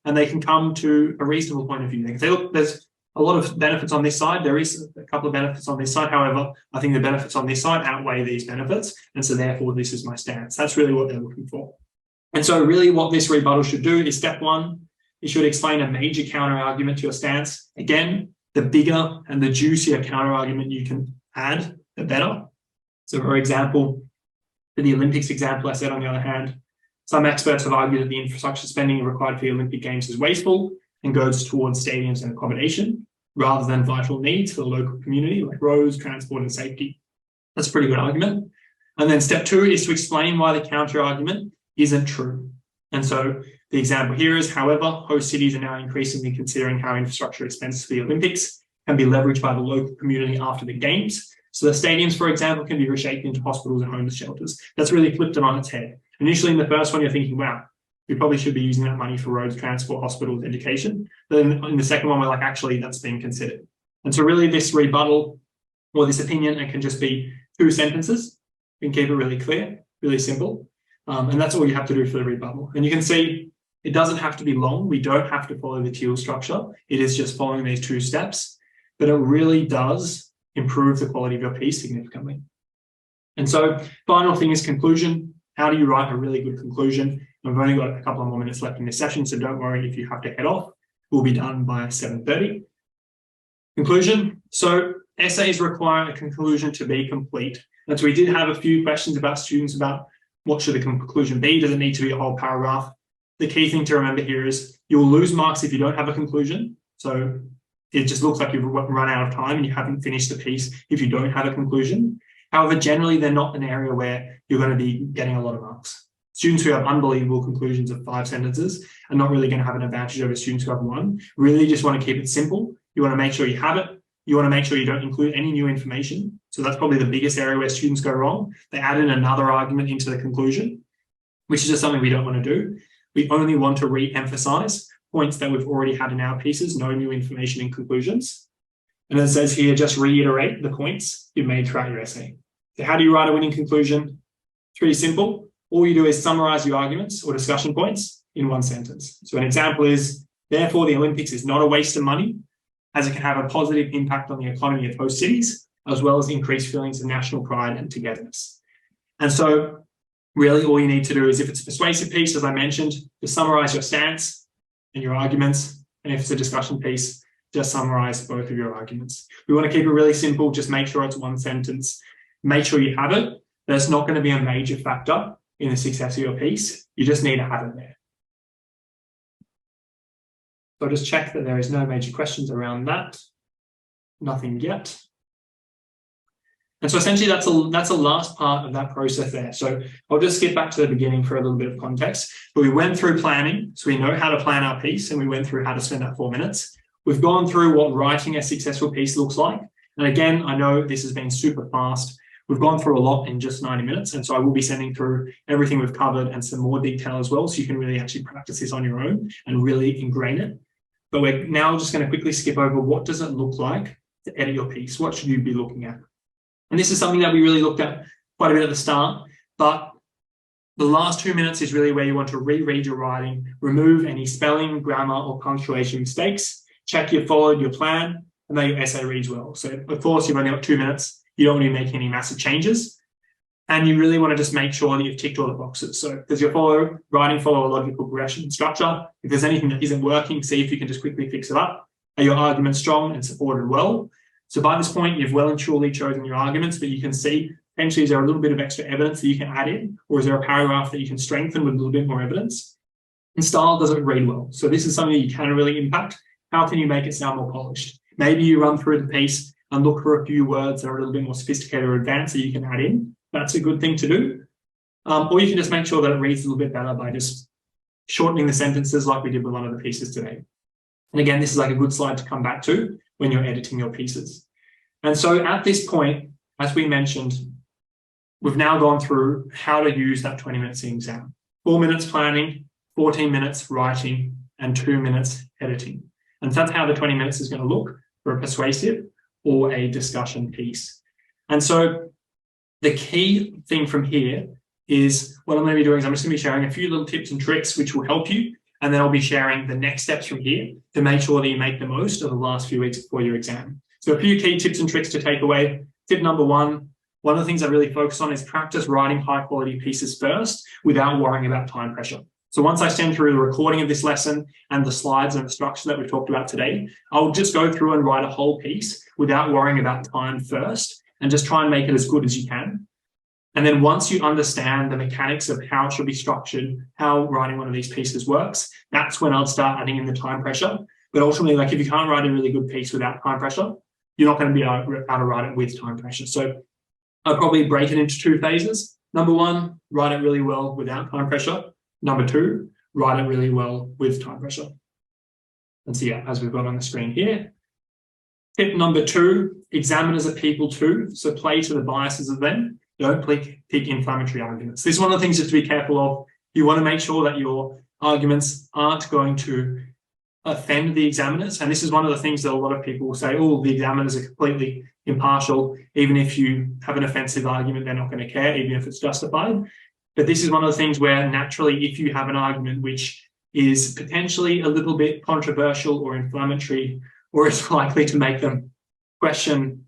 Speaker 1: and they can come to a reasonable point of view. They can say, look, there's a lot of benefits on this side. There is a couple of benefits on this side. However, I think the benefits on this side outweigh these benefits. And so therefore, this is my stance. That's really what they're looking for. And so really what this rebuttal should do is step one, it should explain a major counter argument to your stance. Again, the bigger and the juicier counter argument you can add, the better. So for example, for the Olympics example I said, on the other hand, some experts have argued that the infrastructure spending required for the Olympic Games is wasteful and goes towards stadiums and accommodation rather than vital needs for the local community like roads, transport and safety. That's a pretty good argument. And then step two is to explain why the counter argument isn't true. And so the example here is, however, host cities are now increasingly considering how infrastructure expenses for the Olympics can be leveraged by the local community after the games. So the stadiums, for example, can be reshaped into hospitals and homeless shelters. That's really flipped it on its head. Initially in the first one, you're thinking, wow, we probably should be using that money for roads, transport, hospitals, education. But then in the second one, we're like, actually, that's being considered. And so really this rebuttal or this opinion, it can just be 2 sentences. You can keep it really clear, really simple. And that's all you have to do for the rebuttal. And you can see it doesn't have to be long. We don't have to follow the teal structure. It is just following these 2 steps, but it really does improve the quality of your piece significantly. And so final thing is conclusion. How do you write a really good conclusion? We've only got a couple of more minutes left in this session, so don't worry if you have to head off. We'll be done by 7:30. Conclusion. So essays require a conclusion to be complete. And so we did have a few questions about students about what should the conclusion be? Does it need to be a whole paragraph? The key thing to remember here is you'll lose marks if you don't have a conclusion. So it just looks like you've run out of time and you haven't finished the piece if you don't have a conclusion. However, generally, they're not an area where you're going to be getting a lot of marks. Students who have unbelievable conclusions of 5 sentences are not really going to have an advantage over students who have 1. Really just want to keep it simple. You want to make sure you have it. You want to make sure you don't include any new information. So that's probably the biggest area where students go wrong. They add in another argument into the conclusion, which is just something we don't want to do. We only want to re-emphasize points that we've already had in our pieces, no new information in conclusions. And it says here, just reiterate the points you've made throughout your essay. So how do you write a winning conclusion? It's pretty simple. All you do is summarize your arguments or discussion points in 1 sentence. So an example is, therefore, the Olympics is not a waste of money, as it can have a positive impact on the economy of host cities, as well as increased feelings of national pride and togetherness. And so really all you need to do is, if it's a persuasive piece, as I mentioned, just summarize your stance and your arguments. And if it's a discussion piece, just summarize both of your arguments. We want to keep it really simple. Just make sure it's 1 sentence. Make sure you have it. That's not going to be a major factor in the success of your piece. You just need to have it there. So I'll just check that there is no major questions around that. Nothing yet. And so essentially that's a last part of that process there. So I'll just skip back to the beginning for a little bit of context. But we went through planning, so we know how to plan our piece, and we went through how to spend that 4 minutes. We've gone through what writing a successful piece looks like. And again, I know this has been super fast. We've gone through a lot in just 90 minutes. And so I will be sending through everything we've covered and some more detail as well, so you can really actually practice this on your own and really ingrain it. But we're now just going to quickly skip over, what does it look like to edit your piece? What should you be looking at? And this is something that we really looked at quite a bit at the start, but the last 2 minutes is really where you want to reread your writing, remove any spelling, grammar, or punctuation mistakes, check you followed your plan, and then your essay reads well. So of course, you've only got 2 minutes. You don't want to be making any massive changes. And you really want to just make sure that you've ticked all the boxes. So does your writing follow a logical progression and structure? If there's anything that isn't working, see if you can just quickly fix it up. Are your arguments strong and supported well? So by this point, you've well and truly chosen your arguments, but you can see potentially is there a little bit of extra evidence that you can add in, or is there a paragraph that you can strengthen with a little bit more evidence? And style doesn't read well. So this is something that you can really impact. How can you make it sound more polished? Maybe you run through the piece and look for a few words that are a little bit more sophisticated or advanced that you can add in. That's a good thing to do. Or you can just make sure that it reads a little bit better by just shortening the sentences like we did with one of the pieces today. And again, this is like a good slide to come back to when you're editing your pieces. And so at this point, as we mentioned, we've now gone through how to use that 20 minutes in exam. 4 minutes planning, 14 minutes writing, and 2 minutes editing. And that's how the 20 minutes is going to look for a persuasive or a discussion piece. And so the key thing from here is what I'm going to be doing is I'm just going to be sharing a few little tips and tricks which will help you. And then I'll be sharing the next steps from here to make sure that you make the most of the last few weeks before your exam. So a few key tips and tricks to take away. Tip number one of the things I really focus on is practice writing high quality pieces first without worrying about time pressure. So once I send through the recording of this lesson and the slides and the structure that we've talked about today, I'll just go through and write a whole piece without worrying about time first and just try and make it as good as you can. And then once you understand the mechanics of how it should be structured, how writing one of these pieces works, that's when I'll start adding in the time pressure. But ultimately, like if you can't write a really good piece without time pressure, you're not going to be able to write it with time pressure. So I'll probably break it into 2 phases. Number 1, write it really well without time pressure. Number 2, write it really well with time pressure. And so yeah, as we've got on the screen here. Tip number 2, examiners are people too. So play to the biases of them. Don't pick inflammatory arguments. This is one of the things you have to be careful of. You want to make sure that your arguments aren't going to offend the examiners. And this is one of the things that a lot of people will say, oh, the examiners are completely impartial. Even if you have an offensive argument, they're not going to care, even if it's justified. But this is one of the things where naturally, if you have an argument which is potentially a little bit controversial or inflammatory, or is likely to make them question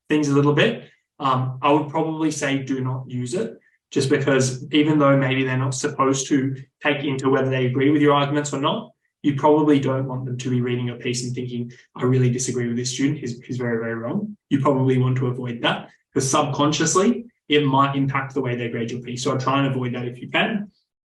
Speaker 1: things a little bit, I would probably say do not use it, just because even though maybe they're not supposed to take into whether they agree with your arguments or not, you probably don't want them to be reading your piece and thinking, I really disagree with this student, he's very, very wrong. You probably want to avoid that because subconsciously it might impact the way they grade your piece. So I'll try and avoid that if you can.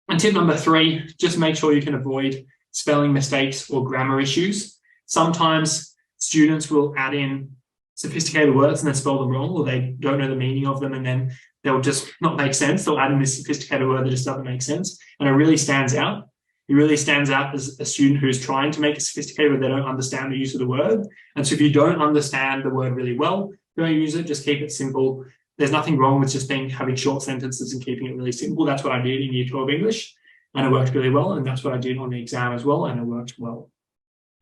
Speaker 1: And tip number 3, just make sure you can avoid spelling mistakes or grammar issues. Sometimes students will add in sophisticated words and then spell them wrong, or they don't know the meaning of them and then they'll just not make sense. They'll add in this sophisticated word that just doesn't make sense. And it really stands out. It really stands out as a student who's trying to make it sophisticated but they don't understand the use of the word. And so if you don't understand the word really well, don't use it, just keep it simple. There's nothing wrong with just having short sentences and keeping it really simple. That's what I did in Year 12 English and it worked really well. And that's what I did on the exam as well and it worked well.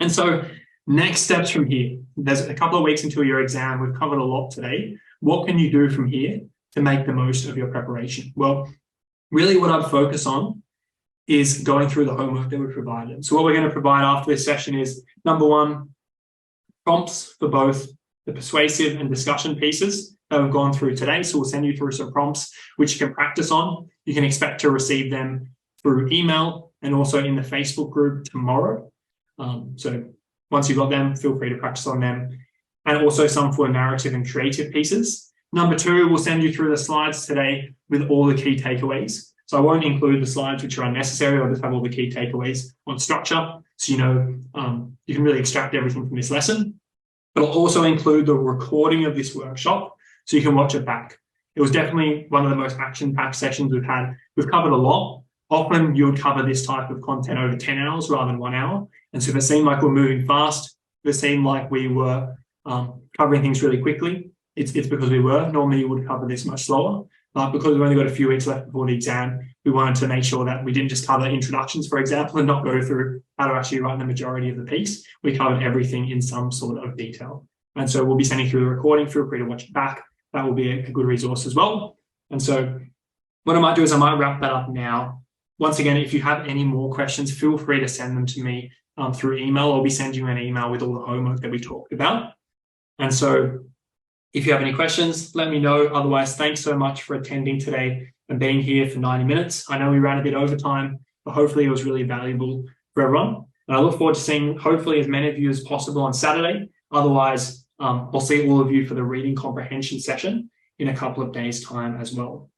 Speaker 1: And so next steps from here. There's a couple of weeks until your exam. We've covered a lot today. What can you do from here to make the most of your preparation? Well, really what I'd focus on is going through the homework that we provided. So what we're going to provide after this session is, number 1, prompts for both the persuasive and discussion pieces that we've gone through today. So we'll send you through some prompts which you can practice on. You can expect to receive them through email and also in the Facebook group tomorrow. So once you've got them, feel free to practice on them. And also some for narrative and creative pieces. Number 2, we'll send you through the slides today with all the key takeaways. So I won't include the slides which are unnecessary. I'll just have all the key takeaways on structure. So you know you can really extract everything from this lesson. But I'll also include the recording of this workshop so you can watch it back. It was definitely one of the most action-packed sessions we've had. We've covered a lot. Often you would cover this type of content over 10 hours rather than 1 hour. And so if it seemed like we're moving fast, if it seemed like we were covering things really quickly, it's because we were. Normally you would cover this much slower. But because we've only got a few weeks left before the exam, we wanted to make sure that we didn't just cover introductions, for example, and not go through how to actually write the majority of the piece. We covered everything in some sort of detail. And so we'll be sending through the recording. Feel free to watch it back. That will be a good resource as well. And so what I might do is I might wrap that up now. Once again, if you have any more questions, feel free to send them to me through email. I'll be sending you an email with all the homework that we talked about. And so if you have any questions, let me know. Otherwise, thanks so much for attending today and being here for 90 minutes. I know we ran a bit over time, but hopefully it was really valuable for everyone. And I look forward to seeing hopefully as many of you as possible on Saturday. Otherwise, I'll see all of you for the reading comprehension session in a couple of days' time as well.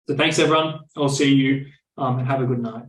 Speaker 1: So thanks, everyone. I'll see you and have a good night.